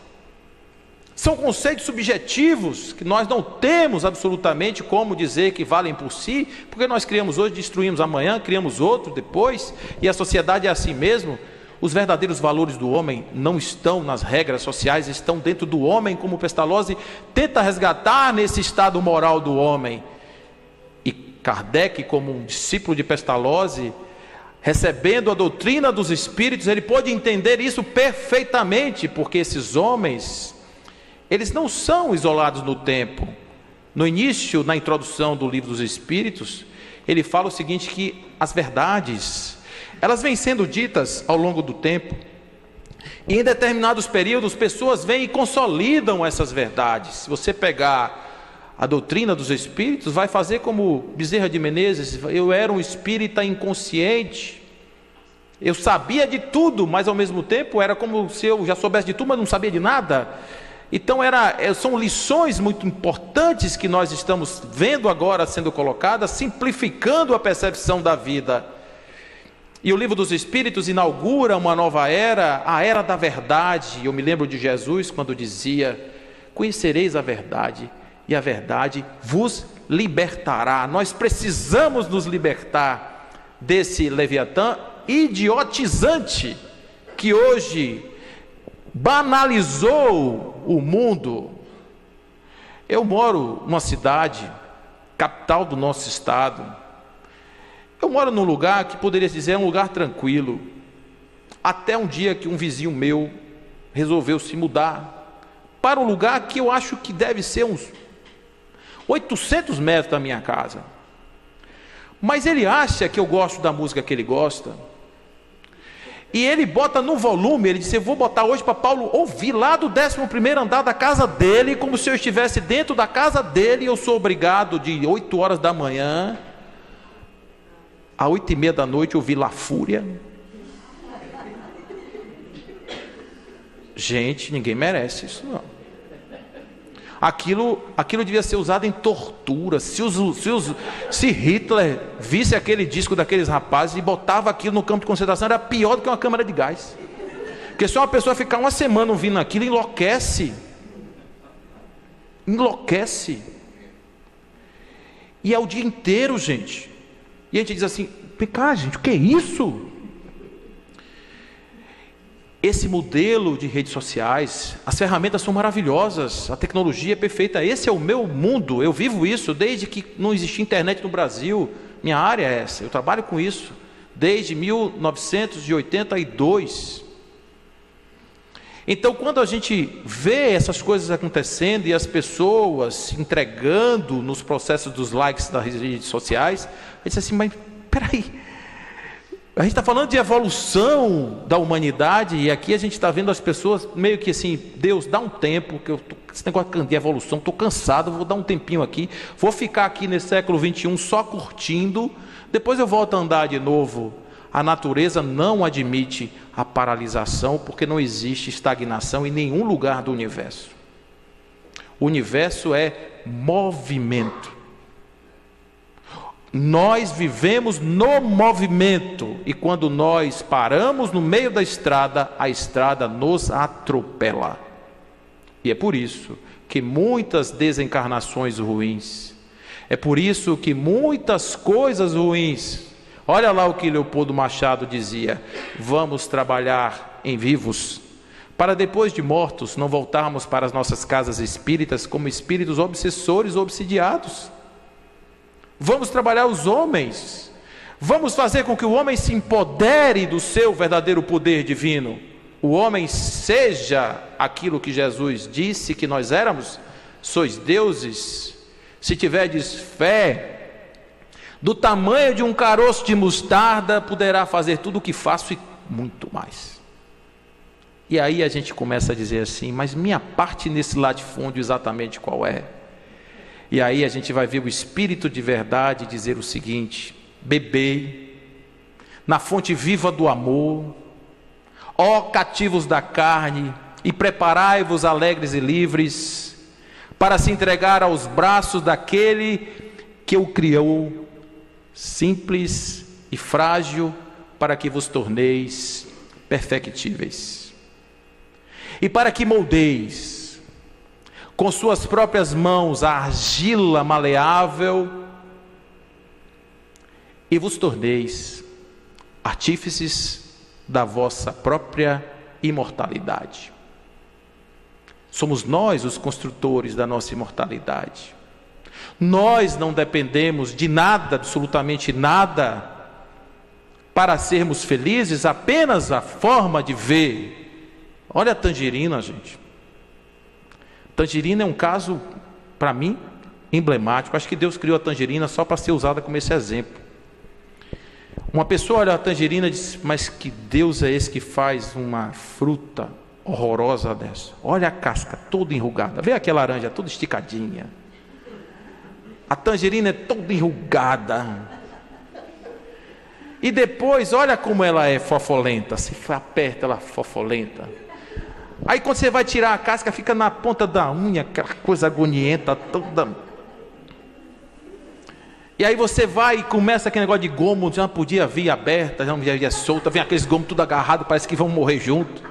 São conceitos subjetivos que nós não temos absolutamente como dizer que valem por si, porque nós criamos hoje, destruímos amanhã, criamos outro depois, e a sociedade é assim mesmo. Os verdadeiros valores do homem não estão nas regras sociais, estão dentro do homem, como Pestalozzi tenta resgatar nesse estado moral do homem. E Kardec, como um discípulo de Pestalozzi, recebendo a doutrina dos espíritos, ele pôde entender isso perfeitamente, porque esses homens, eles não são isolados no tempo. No início, na introdução do livro dos Espíritos, ele fala o seguinte, que as verdades, elas vêm sendo ditas ao longo do tempo, e em determinados períodos, pessoas vêm e consolidam essas verdades. Se você pegar a doutrina dos Espíritos, vai fazer como Bezerra de Menezes: eu era um espírita inconsciente, eu sabia de tudo, mas ao mesmo tempo era como se eu já soubesse de tudo, mas não sabia de nada. Então são lições muito importantes que nós estamos vendo agora sendo colocadas, simplificando a percepção da vida. E o livro dos Espíritos inaugura uma nova era, a era da verdade. Eu me lembro de Jesus quando dizia: conhecereis a verdade, e a verdade vos libertará. Nós precisamos nos libertar desse Leviatã idiotizante que hoje banalizou o mundo. Eu moro numa cidade, capital do nosso estado. Eu moro num lugar que poderia dizer é um lugar tranquilo, até um dia que um vizinho meu resolveu se mudar para um lugar que eu acho que deve ser uns 800 metros da minha casa. Mas ele acha que eu gosto da música que ele gosta, e ele bota no volume. Ele disse: eu vou botar hoje para Paulo ouvir lá do 11º andar da casa dele, como se eu estivesse dentro da casa dele. Eu sou obrigado de 8 horas da manhã a 8h30 da noite ouvir La Fúria. Gente, ninguém merece isso não. Aquilo devia ser usado em tortura. Se Hitler visse aquele disco daqueles rapazes e botava aquilo no campo de concentração, era pior do que uma câmara de gás. Porque se uma pessoa ficar uma semana ouvindo aquilo, enlouquece. E é o dia inteiro, gente. E a gente diz assim: vem cá, gente, o que é isso? Esse modelo de redes sociais, as ferramentas são maravilhosas, a tecnologia é perfeita. Esse é o meu mundo, eu vivo isso desde que não existia internet no Brasil. Minha área é essa, eu trabalho com isso desde 1982. Então, quando a gente vê essas coisas acontecendo e as pessoas se entregando nos processos dos likes das redes sociais, a gente diz assim, mas peraí, a gente está falando de evolução da humanidade e aqui a gente está vendo as pessoas meio que assim, Deus, dá um tempo, que esse negócio de evolução, estou cansado, vou dar um tempinho aqui, vou ficar aqui nesse século 21 só curtindo, depois eu volto a andar de novo. A natureza não admite a paralisação, porque não existe estagnação em nenhum lugar do universo. O universo é movimento. Nós vivemos no movimento, e quando nós paramos no meio da estrada, a estrada nos atropela. E é por isso que muitas desencarnações ruins, é por isso que muitas coisas ruins. Olha lá o que Leopoldo Machado dizia: vamos trabalhar em vivos, para depois de mortos não voltarmos para as nossas casas espíritas como espíritos obsessores ou obsidiados. Vamos trabalhar os homens, vamos fazer com que o homem se empodere do seu verdadeiro poder divino. O homem seja aquilo que Jesus disse que nós éramos. Sois deuses, se tiverdes fé do tamanho de um caroço de mostarda, poderá fazer tudo o que faço e muito mais. E aí a gente começa a dizer assim, mas minha parte nesse latifúndio exatamente qual é? E aí a gente vai ver o Espírito de verdade dizer o seguinte: bebei na fonte viva do amor, ó cativos da carne, e preparai-vos alegres e livres, para se entregar aos braços daquele que o criou, simples e frágil, para que vos torneis perfectíveis, e para que moldeis com suas próprias mãos a argila maleável, e vos torneis artífices da vossa própria imortalidade. Somos nós os construtores da nossa imortalidade. Nós não dependemos de nada, absolutamente nada, para sermos felizes, apenas a forma de ver. Olha a tangerina, gente. Tangerina é um caso, para mim, emblemático. Acho que Deus criou a tangerina só para ser usada como esse exemplo. Uma pessoa olha a tangerina e diz, mas que Deus é esse que faz uma fruta horrorosa dessa? Olha a casca toda enrugada, vê aquela laranja toda esticadinha. A tangerina é toda enrugada. E depois, olha como ela é fofolenta. Se aperta, ela é fofolenta. Aí quando você vai tirar a casca, fica na ponta da unha, aquela coisa agonienta toda. E aí você vai e começa aquele negócio de gomo, já não podia vir aberta, já não via solta, vem aqueles gomos tudo agarrado, parece que vão morrer junto.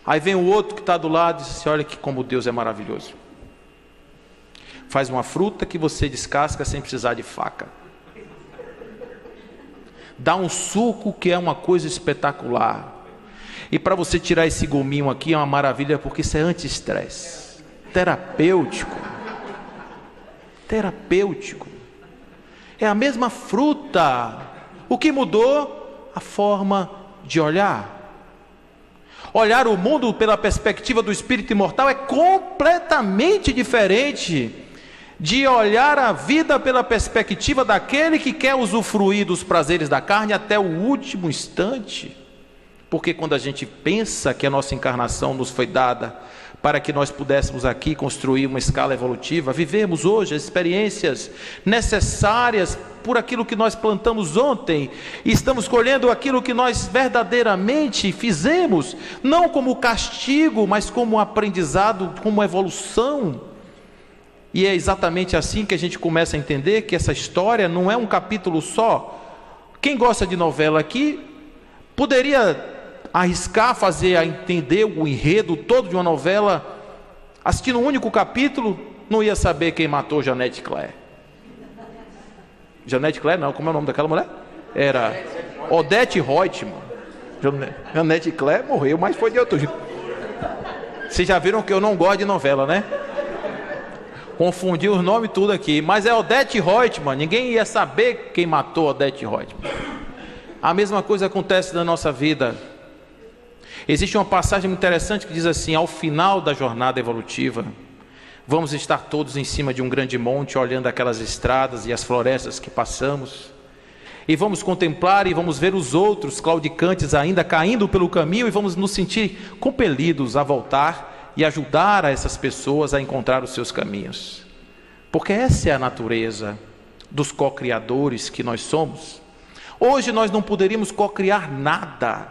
Aí vem o outro que está do lado e diz assim, olha que como Deus é maravilhoso. Faz uma fruta que você descasca sem precisar de faca. Dá um suco que é uma coisa espetacular. E para você tirar esse gominho aqui é uma maravilha, porque isso é anti-estresse, terapêutico. Terapêutico. É a mesma fruta. O que mudou? A forma de olhar. Olhar o mundo pela perspectiva do espírito imortal é completamente diferente de olhar a vida pela perspectiva daquele que quer usufruir dos prazeres da carne até o último instante. Porque quando a gente pensa que a nossa encarnação nos foi dada para que nós pudéssemos aqui construir uma escala evolutiva, vivemos hoje as experiências necessárias por aquilo que nós plantamos ontem, e estamos colhendo aquilo que nós verdadeiramente fizemos, não como castigo, mas como aprendizado, como evolução. E é exatamente assim que a gente começa a entender que essa história não é um capítulo só. Quem gosta de novela aqui poderia arriscar fazer a entender o enredo todo de uma novela, assistindo um único capítulo, não ia saber quem matou Janete Claire. Janete Claire não, como é o nome daquela mulher? Era Odete Reutemann. Janete Claire morreu, mas foi de outro jeito. Vocês já viram que eu não gosto de novela, né? confundiu os nomes tudo aqui, mas é Odete Roitman. Ninguém ia saber quem matou Odete Roitman. A mesma coisa acontece na nossa vida. Existe uma passagem muito interessante que diz assim: ao final da jornada evolutiva, vamos estar todos em cima de um grande monte, olhando aquelas estradas e as florestas que passamos, e vamos contemplar e vamos ver os outros claudicantes ainda caindo pelo caminho, e vamos nos sentir compelidos a voltar e ajudar a essas pessoas a encontrar os seus caminhos, porque essa é a natureza dos co-criadores que nós somos. Hoje nós não poderíamos co-criar nada,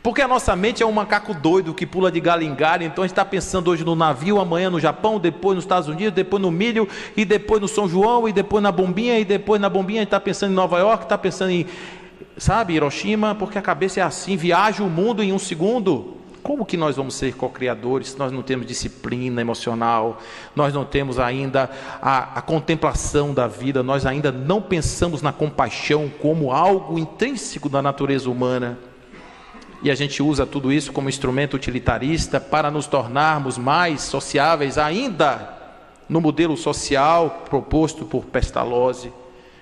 porque a nossa mente é um macaco doido que pula de galho em galho. Então a gente está pensando hoje no navio, amanhã no Japão, depois nos Estados Unidos, depois no milho, e depois no São João, e depois na bombinha, e depois na bombinha a gente está pensando em Nova York, está pensando em, Hiroshima, porque a cabeça é assim, viaja o mundo em um segundo. Como que nós vamos ser co-criadores se nós não temos disciplina emocional, nós não temos ainda a contemplação da vida, nós ainda não pensamos na compaixão como algo intrínseco da natureza humana? E a gente usa tudo isso como instrumento utilitarista para nos tornarmos mais sociáveis ainda no modelo social proposto por Pestalozzi.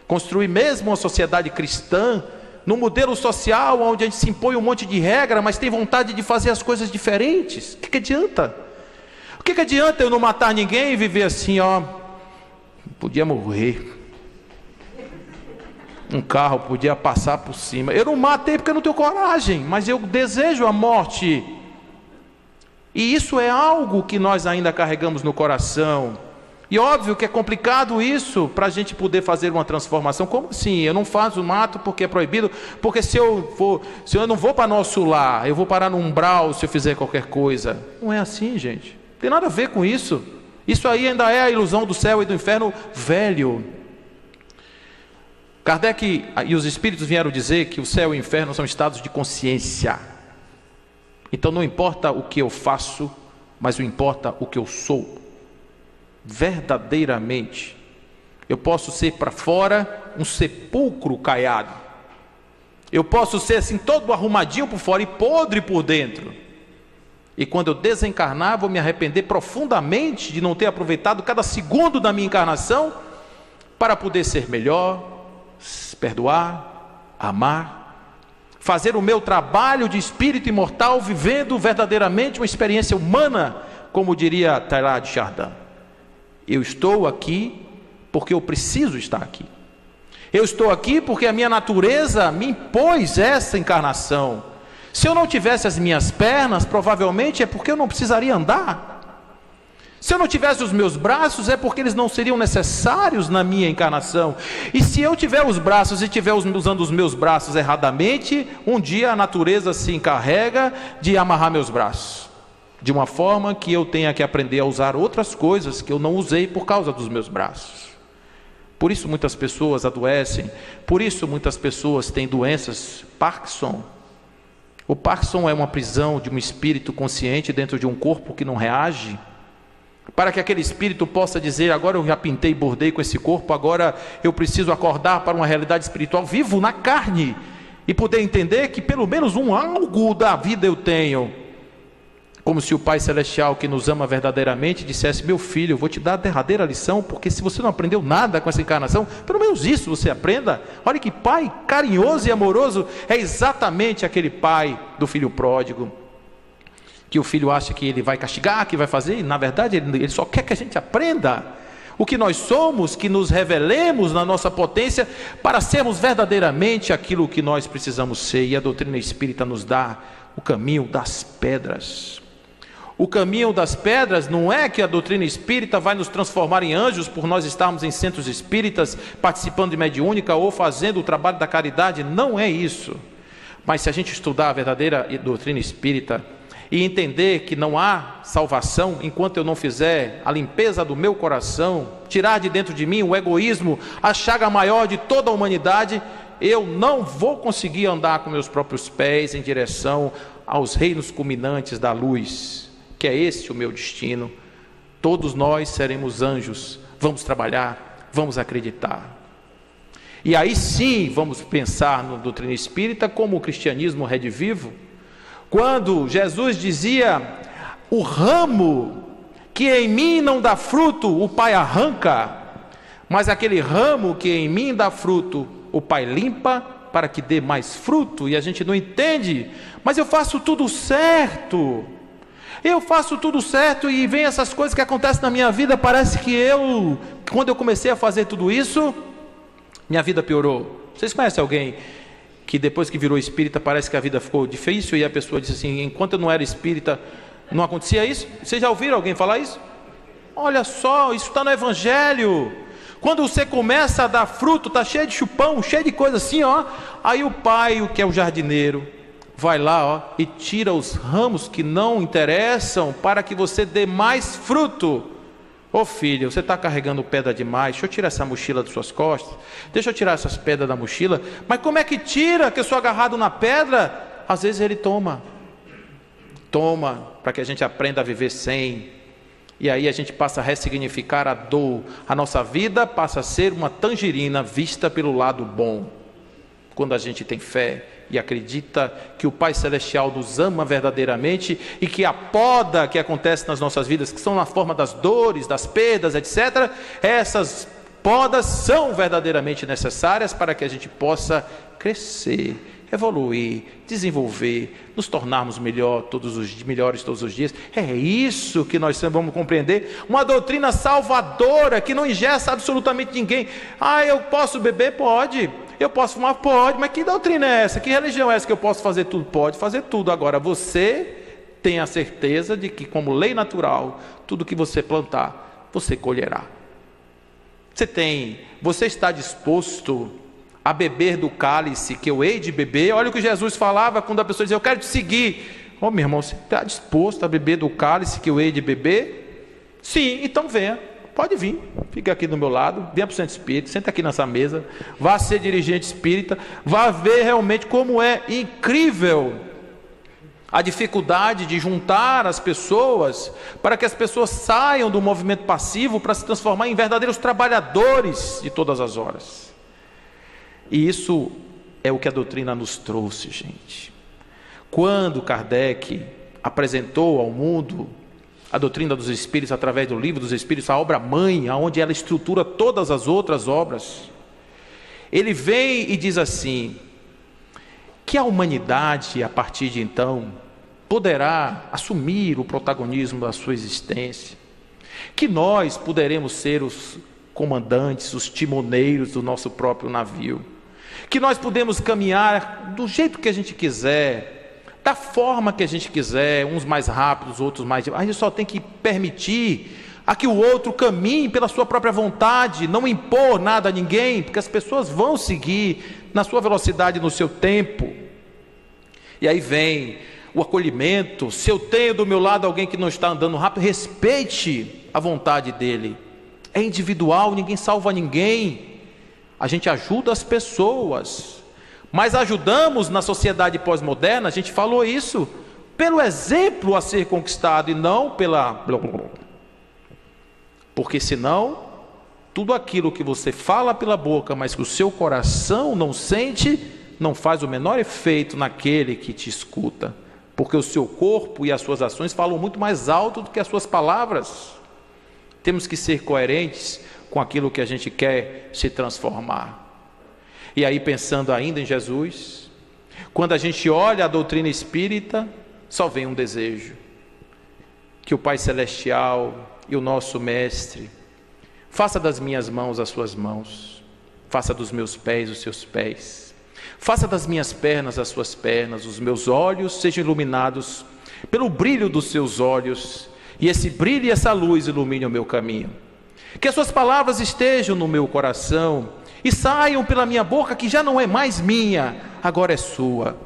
Construir mesmo uma sociedade cristã no modelo social onde a gente se impõe um monte de regra, mas tem vontade de fazer as coisas diferentes. O que adianta? O que adianta eu não matar ninguém e viver assim, podia morrer, um carro podia passar por cima, eu não matei porque eu não tenho coragem, mas eu desejo a morte. E isso é algo que nós ainda carregamos no coração. E óbvio que é complicado isso para a gente poder fazer uma transformação. Como assim? Eu não faço mato porque é proibido, porque se eu não vou para nosso lar, eu vou parar no umbral se eu fizer qualquer coisa. Não é assim, gente. Não tem nada a ver com isso. Isso aí ainda é a ilusão do céu e do inferno velho. Kardec e os espíritos vieram dizer que o céu e o inferno são estados de consciência. Então não importa o que eu faço, mas importa o que eu sou. Verdadeiramente, eu posso ser para fora um sepulcro caiado, eu posso ser assim todo arrumadinho por fora e podre por dentro, e quando eu desencarnar vou me arrepender profundamente de não ter aproveitado cada segundo da minha encarnação para poder ser melhor, perdoar, amar, fazer o meu trabalho de espírito imortal, vivendo verdadeiramente uma experiência humana, como diria Teilhard de Chardin. Eu estou aqui porque eu preciso estar aqui. Eu estou aqui porque a minha natureza me impôs essa encarnação. Se eu não tivesse as minhas pernas, provavelmente é porque eu não precisaria andar. Se eu não tivesse os meus braços, é porque eles não seriam necessários na minha encarnação. E se eu tiver os braços e estiver usando os meus braços erradamente, um dia a natureza se encarrega de amarrar meus braços, de uma forma que eu tenha que aprender a usar outras coisas que eu não usei por causa dos meus braços. Por isso muitas pessoas adoecem, por isso muitas pessoas têm doenças Parkinson. O Parkinson é uma prisão de um espírito consciente dentro de um corpo que não reage, para que aquele espírito possa dizer: agora eu já pintei e bordei com esse corpo, agora eu preciso acordar para uma realidade espiritual, vivo na carne, e poder entender que pelo menos algo da vida eu tenho. Como se o Pai Celestial, que nos ama verdadeiramente, dissesse: meu filho, eu vou te dar a derradeira lição, porque se você não aprendeu nada com essa encarnação, pelo menos isso você aprenda. Olha que Pai carinhoso e amoroso. É exatamente aquele Pai do filho pródigo, que o filho acha que ele vai castigar, que vai fazer, e na verdade ele só quer que a gente aprenda o que nós somos, que nos revelemos na nossa potência, para sermos verdadeiramente aquilo que nós precisamos ser. E a doutrina espírita nos dá o caminho das pedras. O caminho das pedras não é que a doutrina espírita vai nos transformar em anjos por nós estarmos em centros espíritas, participando de mediúnica ou fazendo o trabalho da caridade. Não é isso. Mas se a gente estudar a verdadeira doutrina espírita e entender que não há salvação enquanto eu não fizer a limpeza do meu coração, tirar de dentro de mim o egoísmo, a chaga maior de toda a humanidade, eu não vou conseguir andar com meus próprios pés em direção aos reinos culminantes da luz, que é esse o meu destino. Todos nós seremos anjos. Vamos trabalhar, vamos acreditar. E aí sim vamos pensar na doutrina espírita como o cristianismo redivivo. Quando Jesus dizia: o ramo que em mim não dá fruto, o Pai arranca, mas aquele ramo que em mim dá fruto, o Pai limpa para que dê mais fruto. E a gente não entende, mas eu faço tudo certo, e vem essas coisas que acontecem na minha vida, parece que quando eu comecei a fazer tudo isso, minha vida piorou. Vocês conhecem alguém que depois que virou espírita, parece que a vida ficou difícil, e a pessoa disse assim: enquanto eu não era espírita, não acontecia isso? Vocês já ouviram alguém falar isso? Olha só, isso está no Evangelho. Quando você começa a dar fruto, está cheio de chupão, cheio de coisa assim, ó. Aí o pai, que é o jardineiro, vai lá, ó, e tira os ramos que não interessam para que você dê mais fruto. Ô filho, você está carregando pedra demais, deixa eu tirar essa mochila das suas costas, deixa eu tirar essas pedras da mochila. Mas como é que tira, que eu sou agarrado na pedra? Às vezes ele toma, para que a gente aprenda a viver sem. E aí a gente passa a ressignificar a dor. A nossa vida passa a ser uma tangerina vista pelo lado bom. Quando a gente tem fé e acredita que o Pai Celestial nos ama verdadeiramente, e que a poda que acontece nas nossas vidas, que são na forma das dores, das perdas, etc., essas podas são verdadeiramente necessárias para que a gente possa crescer, evoluir, desenvolver, nos tornarmos melhores todos os dias. É isso que nós vamos compreender. Uma doutrina salvadora que não engessa absolutamente ninguém. Eu posso beber? Pode. Eu posso fumar? Pode. Mas que doutrina é essa? Que religião é essa que eu posso fazer tudo? Pode fazer tudo. Agora, você tem a certeza de que, como lei natural, tudo que você plantar, você colherá. Você está disposto a beber do cálice que eu hei de beber? Olha o que Jesus falava quando a pessoa dizia: eu quero te seguir. Meu irmão, você está disposto a beber do cálice que eu hei de beber? Sim, então venha, pode vir, fica aqui do meu lado, venha para o Centro Espírita, senta aqui nessa mesa, vá ser dirigente espírita, vá ver realmente como é incrível a dificuldade de juntar as pessoas, para que as pessoas saiam do movimento passivo para se transformar em verdadeiros trabalhadores de todas as horas. E isso é o que a doutrina nos trouxe, gente. Quando Kardec apresentou ao mundo a doutrina dos Espíritos através do Livro dos Espíritos, a obra-mãe, onde ela estrutura todas as outras obras, ele vem e diz assim, que a humanidade, a partir de então, poderá assumir o protagonismo da sua existência, que nós poderemos ser os comandantes, os timoneiros do nosso próprio navio, que nós podemos caminhar do jeito que a gente quiser, da forma que a gente quiser, uns mais rápidos, outros mais devagar. A gente só tem que permitir a que o outro caminhe pela sua própria vontade, não impor nada a ninguém, porque as pessoas vão seguir na sua velocidade, no seu tempo. E aí vem o acolhimento. Se eu tenho do meu lado alguém que não está andando rápido, respeite a vontade dele. É individual, ninguém salva ninguém. A gente ajuda as pessoas, mas ajudamos na sociedade pós-moderna, a gente falou isso, pelo exemplo a ser conquistado e não porque senão, tudo aquilo que você fala pela boca, mas que o seu coração não sente, não faz o menor efeito naquele que te escuta, porque o seu corpo e as suas ações falam muito mais alto do que as suas palavras. Temos que ser coerentes com aquilo que a gente quer se transformar. E aí, pensando ainda em Jesus, quando a gente olha a doutrina espírita, só vem um desejo: que o Pai Celestial e o nosso Mestre faça das minhas mãos as suas mãos, faça dos meus pés os seus pés, faça das minhas pernas as suas pernas, os meus olhos sejam iluminados pelo brilho dos seus olhos, e esse brilho e essa luz iluminem o meu caminho. Que as suas palavras estejam no meu coração e saiam pela minha boca, que já não é mais minha, agora é sua.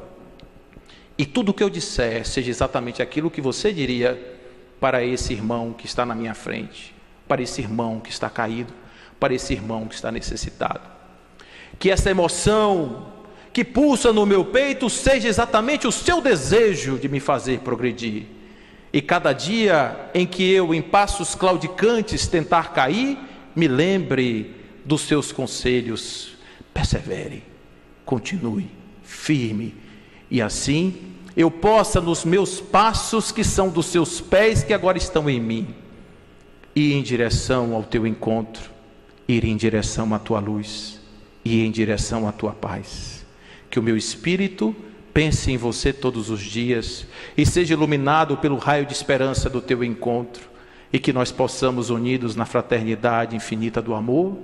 E tudo o que eu disser seja exatamente aquilo que você diria para esse irmão que está na minha frente, para esse irmão que está caído, para esse irmão que está necessitado. Que essa emoção que pulsa no meu peito seja exatamente o seu desejo de me fazer progredir. E cada dia em que eu, em passos claudicantes, tentar cair, me lembre dos seus conselhos. Persevere, continue, firme, e assim eu possa, nos meus passos que são dos seus pés, que agora estão em mim, ir em direção ao teu encontro, ir em direção à tua luz, ir em direção à tua paz. Que o meu espírito pense em você todos os dias e seja iluminado pelo raio de esperança do teu encontro, e que nós possamos, unidos na fraternidade infinita do amor,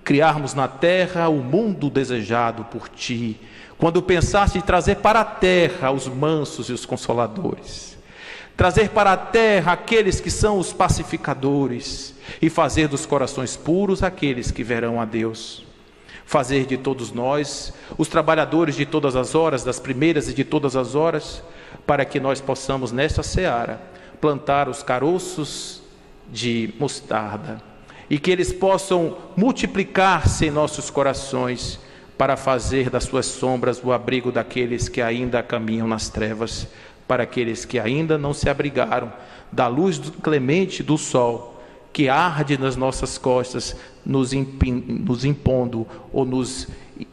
criarmos na terra o mundo desejado por ti, quando pensaste em trazer para a terra os mansos e os consoladores, trazer para a terra aqueles que são os pacificadores, e fazer dos corações puros aqueles que verão a Deus. Fazer de todos nós os trabalhadores de todas as horas, das primeiras e de todas as horas, para que nós possamos nesta seara plantar os caroços de mostarda, e que eles possam multiplicar-se em nossos corações, para fazer das suas sombras o abrigo daqueles que ainda caminham nas trevas, para aqueles que ainda não se abrigaram da luz clemente do sol, que arde nas nossas costas, nos impondo ou nos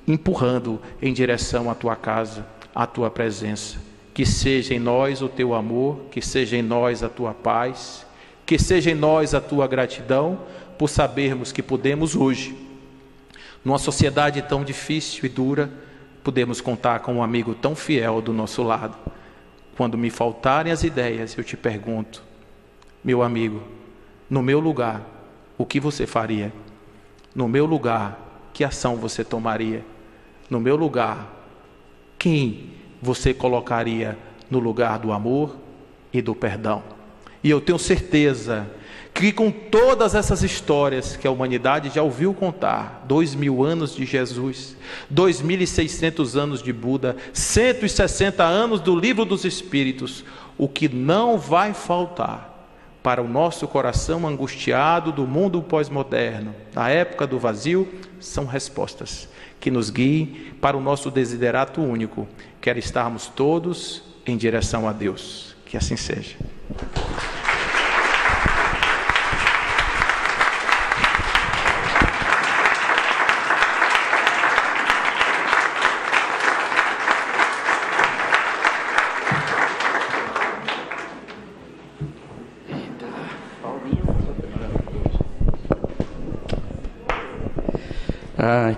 empurrando em direção à tua casa, à tua presença. Que seja em nós o teu amor, que seja em nós a tua paz, que seja em nós a tua gratidão, por sabermos que podemos hoje, numa sociedade tão difícil e dura, podemos contar com um amigo tão fiel do nosso lado. Quando me faltarem as ideias, eu te pergunto: meu amigo, no meu lugar, o que você faria? No meu lugar, que ação você tomaria? No meu lugar, quem você colocaria no lugar do amor e do perdão? E eu tenho certeza que com todas essas histórias que a humanidade já ouviu contar, 2000 anos de Jesus, 2600 anos de Buda, 160 anos do Livro dos Espíritos, o que não vai faltar para o nosso coração angustiado do mundo pós-moderno, da época do vazio, são respostas que nos guiem para o nosso desiderato único, que era estarmos todos em direção a Deus. Que assim seja.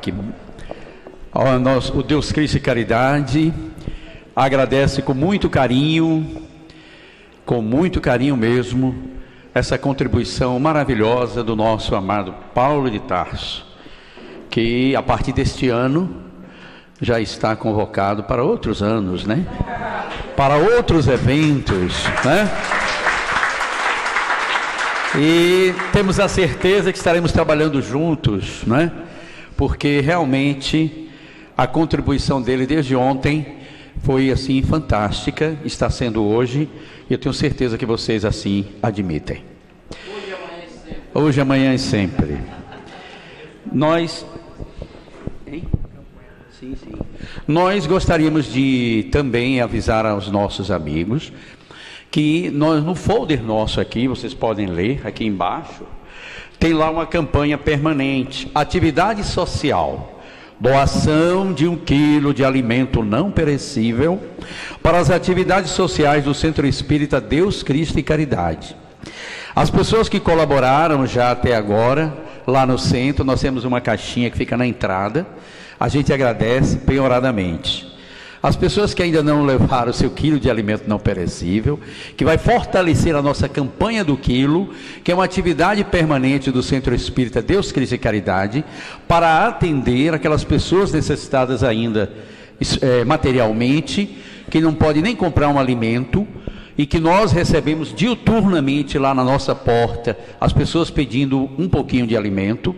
Que bom. O Deus Cristo e Caridade agradece com muito carinho mesmo, essa contribuição maravilhosa do nosso amado Paulo de Tarso, que a partir deste ano já está convocado para outros anos, né? Para outros eventos, né? E temos a certeza que estaremos trabalhando juntos, né? Porque realmente a contribuição dele desde ontem foi assim fantástica, está sendo hoje, e eu tenho certeza que vocês assim admitem. Hoje, amanhã e sempre. Nós gostaríamos de também avisar aos nossos amigos que nós, no folder nosso aqui, vocês podem ler aqui embaixo, tem lá uma campanha permanente: atividade social, doação de 1 quilo de alimento não perecível para as atividades sociais do Centro Espírita Deus, Cristo e Caridade. As pessoas que colaboraram já até agora, lá no centro, nós temos uma caixinha que fica na entrada, a gente agradece penhoradamente. As pessoas que ainda não levaram o seu quilo de alimento não perecível, que vai fortalecer a nossa campanha do quilo, que é uma atividade permanente do Centro Espírita Deus, Cristo e Caridade, para atender aquelas pessoas necessitadas ainda materialmente, que não podem nem comprar um alimento, e que nós recebemos diuturnamente lá na nossa porta, as pessoas pedindo um pouquinho de alimento,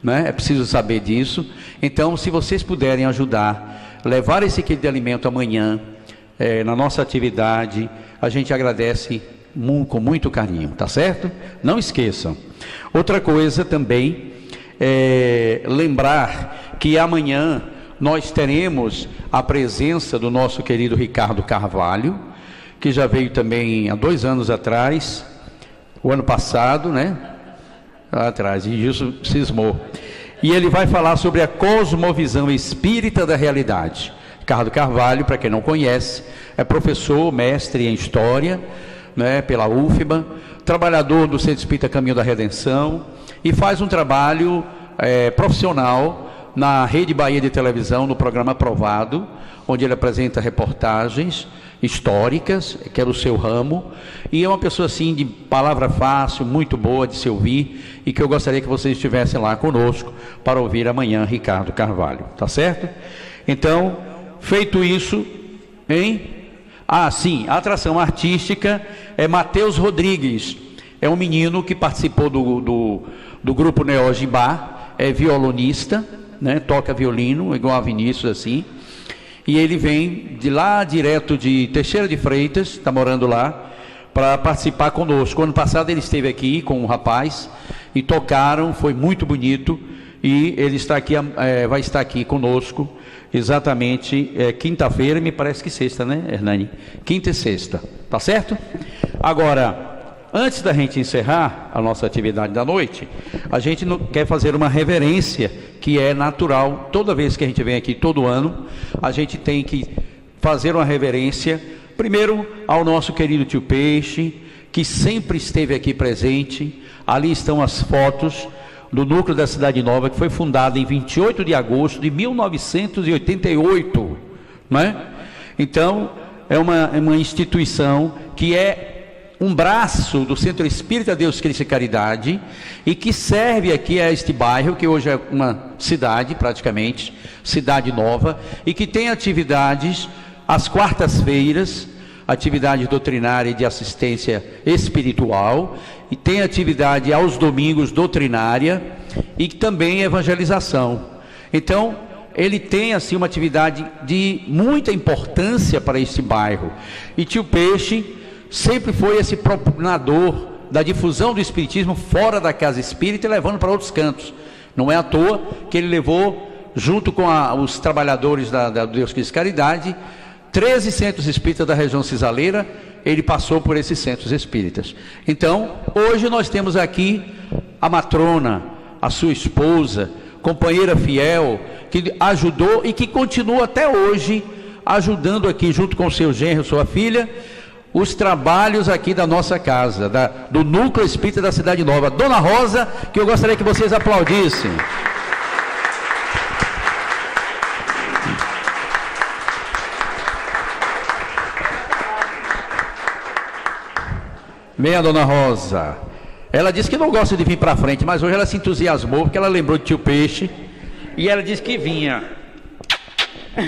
né? É preciso saber disso. Então, se vocês puderem ajudar, levar esse quilo de alimento amanhã, na nossa atividade, a gente agradece com muito carinho, tá certo? Não esqueçam. Outra coisa também, lembrar que amanhã nós teremos a presença do nosso querido Ricardo Carvalho, que já veio também há 2 anos atrás, o ano passado, né? Atrás, e isso cismou. E ele vai falar sobre a cosmovisão espírita da realidade. Ricardo Carvalho, para quem não conhece, é professor, mestre em História, né, pela UFBA, trabalhador do Centro Espírita Caminho da Redenção e faz um trabalho profissional na Rede Bahia de Televisão, no programa Aprovado, onde ele apresenta reportagens históricas, que era o seu ramo, e é uma pessoa assim de palavra fácil, muito boa de se ouvir, e que eu gostaria que vocês estivessem lá conosco para ouvir amanhã Ricardo Carvalho, tá certo? Então, feito isso, sim, a atração artística é Matheus Rodrigues, é um menino que participou do grupo Neogibá, é violonista, né, toca violino, igual a Vinícius assim, e ele vem de lá direto de Teixeira de Freitas, está morando lá, para participar conosco. Ano passado ele esteve aqui com um rapaz e tocaram, foi muito bonito, e ele está aqui, vai estar aqui conosco exatamente quinta-feira, me parece que sexta, né, Hernani? Quinta e sexta, tá certo? Agora, antes da gente encerrar a nossa atividade da noite, a gente quer fazer uma reverência que é natural. Toda vez que a gente vem aqui, todo ano, a gente tem que fazer uma reverência, primeiro ao nosso querido tio Peixe, que sempre esteve aqui presente. Ali estão as fotos do núcleo da Cidade Nova, que foi fundado em 28 de agosto de 1988, né? Então, é uma instituição que é um braço do Centro Espírita Deus Cristo e Caridade, e que serve aqui a este bairro, que hoje é uma cidade, praticamente, Cidade Nova, e que tem atividades às quartas-feiras, atividade doutrinária e de assistência espiritual, e tem atividade aos domingos doutrinária, e também evangelização. Então, ele tem assim uma atividade de muita importância para este bairro, e tio Peixe sempre foi esse propagador da difusão do espiritismo fora da casa espírita e levando para outros cantos. Não é à toa que ele levou, junto com os trabalhadores da Deus Cristo Caridade, 13 centros espíritas da região cisaleira. Ele passou por esses centros espíritas. Então, hoje nós temos aqui a matrona, a sua esposa, companheira fiel, que ajudou e que continua até hoje ajudando aqui, junto com o seu genro, sua filha, os trabalhos aqui da nossa casa, do Núcleo Espírita da Cidade Nova. Dona Rosa, que eu gostaria que vocês aplaudissem. Venha, Dona Rosa. Ela disse que não gosta de vir para frente, mas hoje ela se entusiasmou, porque ela lembrou de tio Peixe, e ela disse que vinha.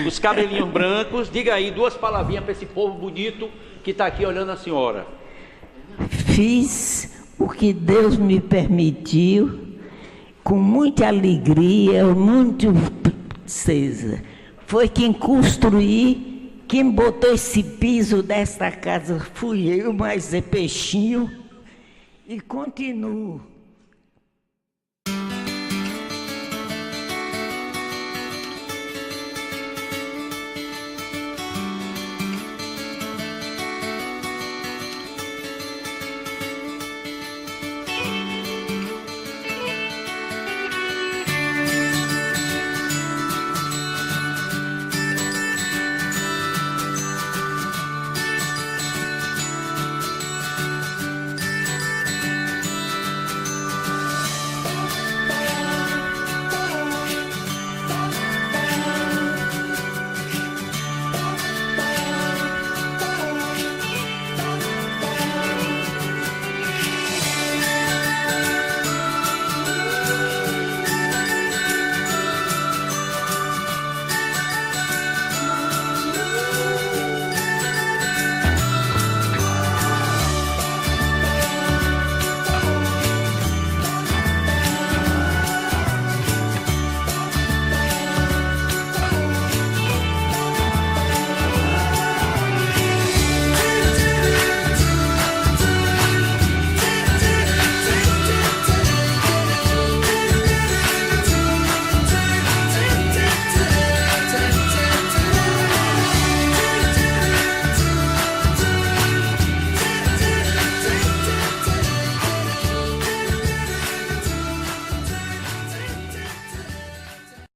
Os cabelinhos brancos. Diga aí 2 palavrinhas para esse povo bonito que está aqui olhando a senhora. Fiz o que Deus me permitiu, com muita alegria, muito princesa. Foi quem construí, quem botou esse piso desta casa fui eu, mas é Peixinho, e continuo.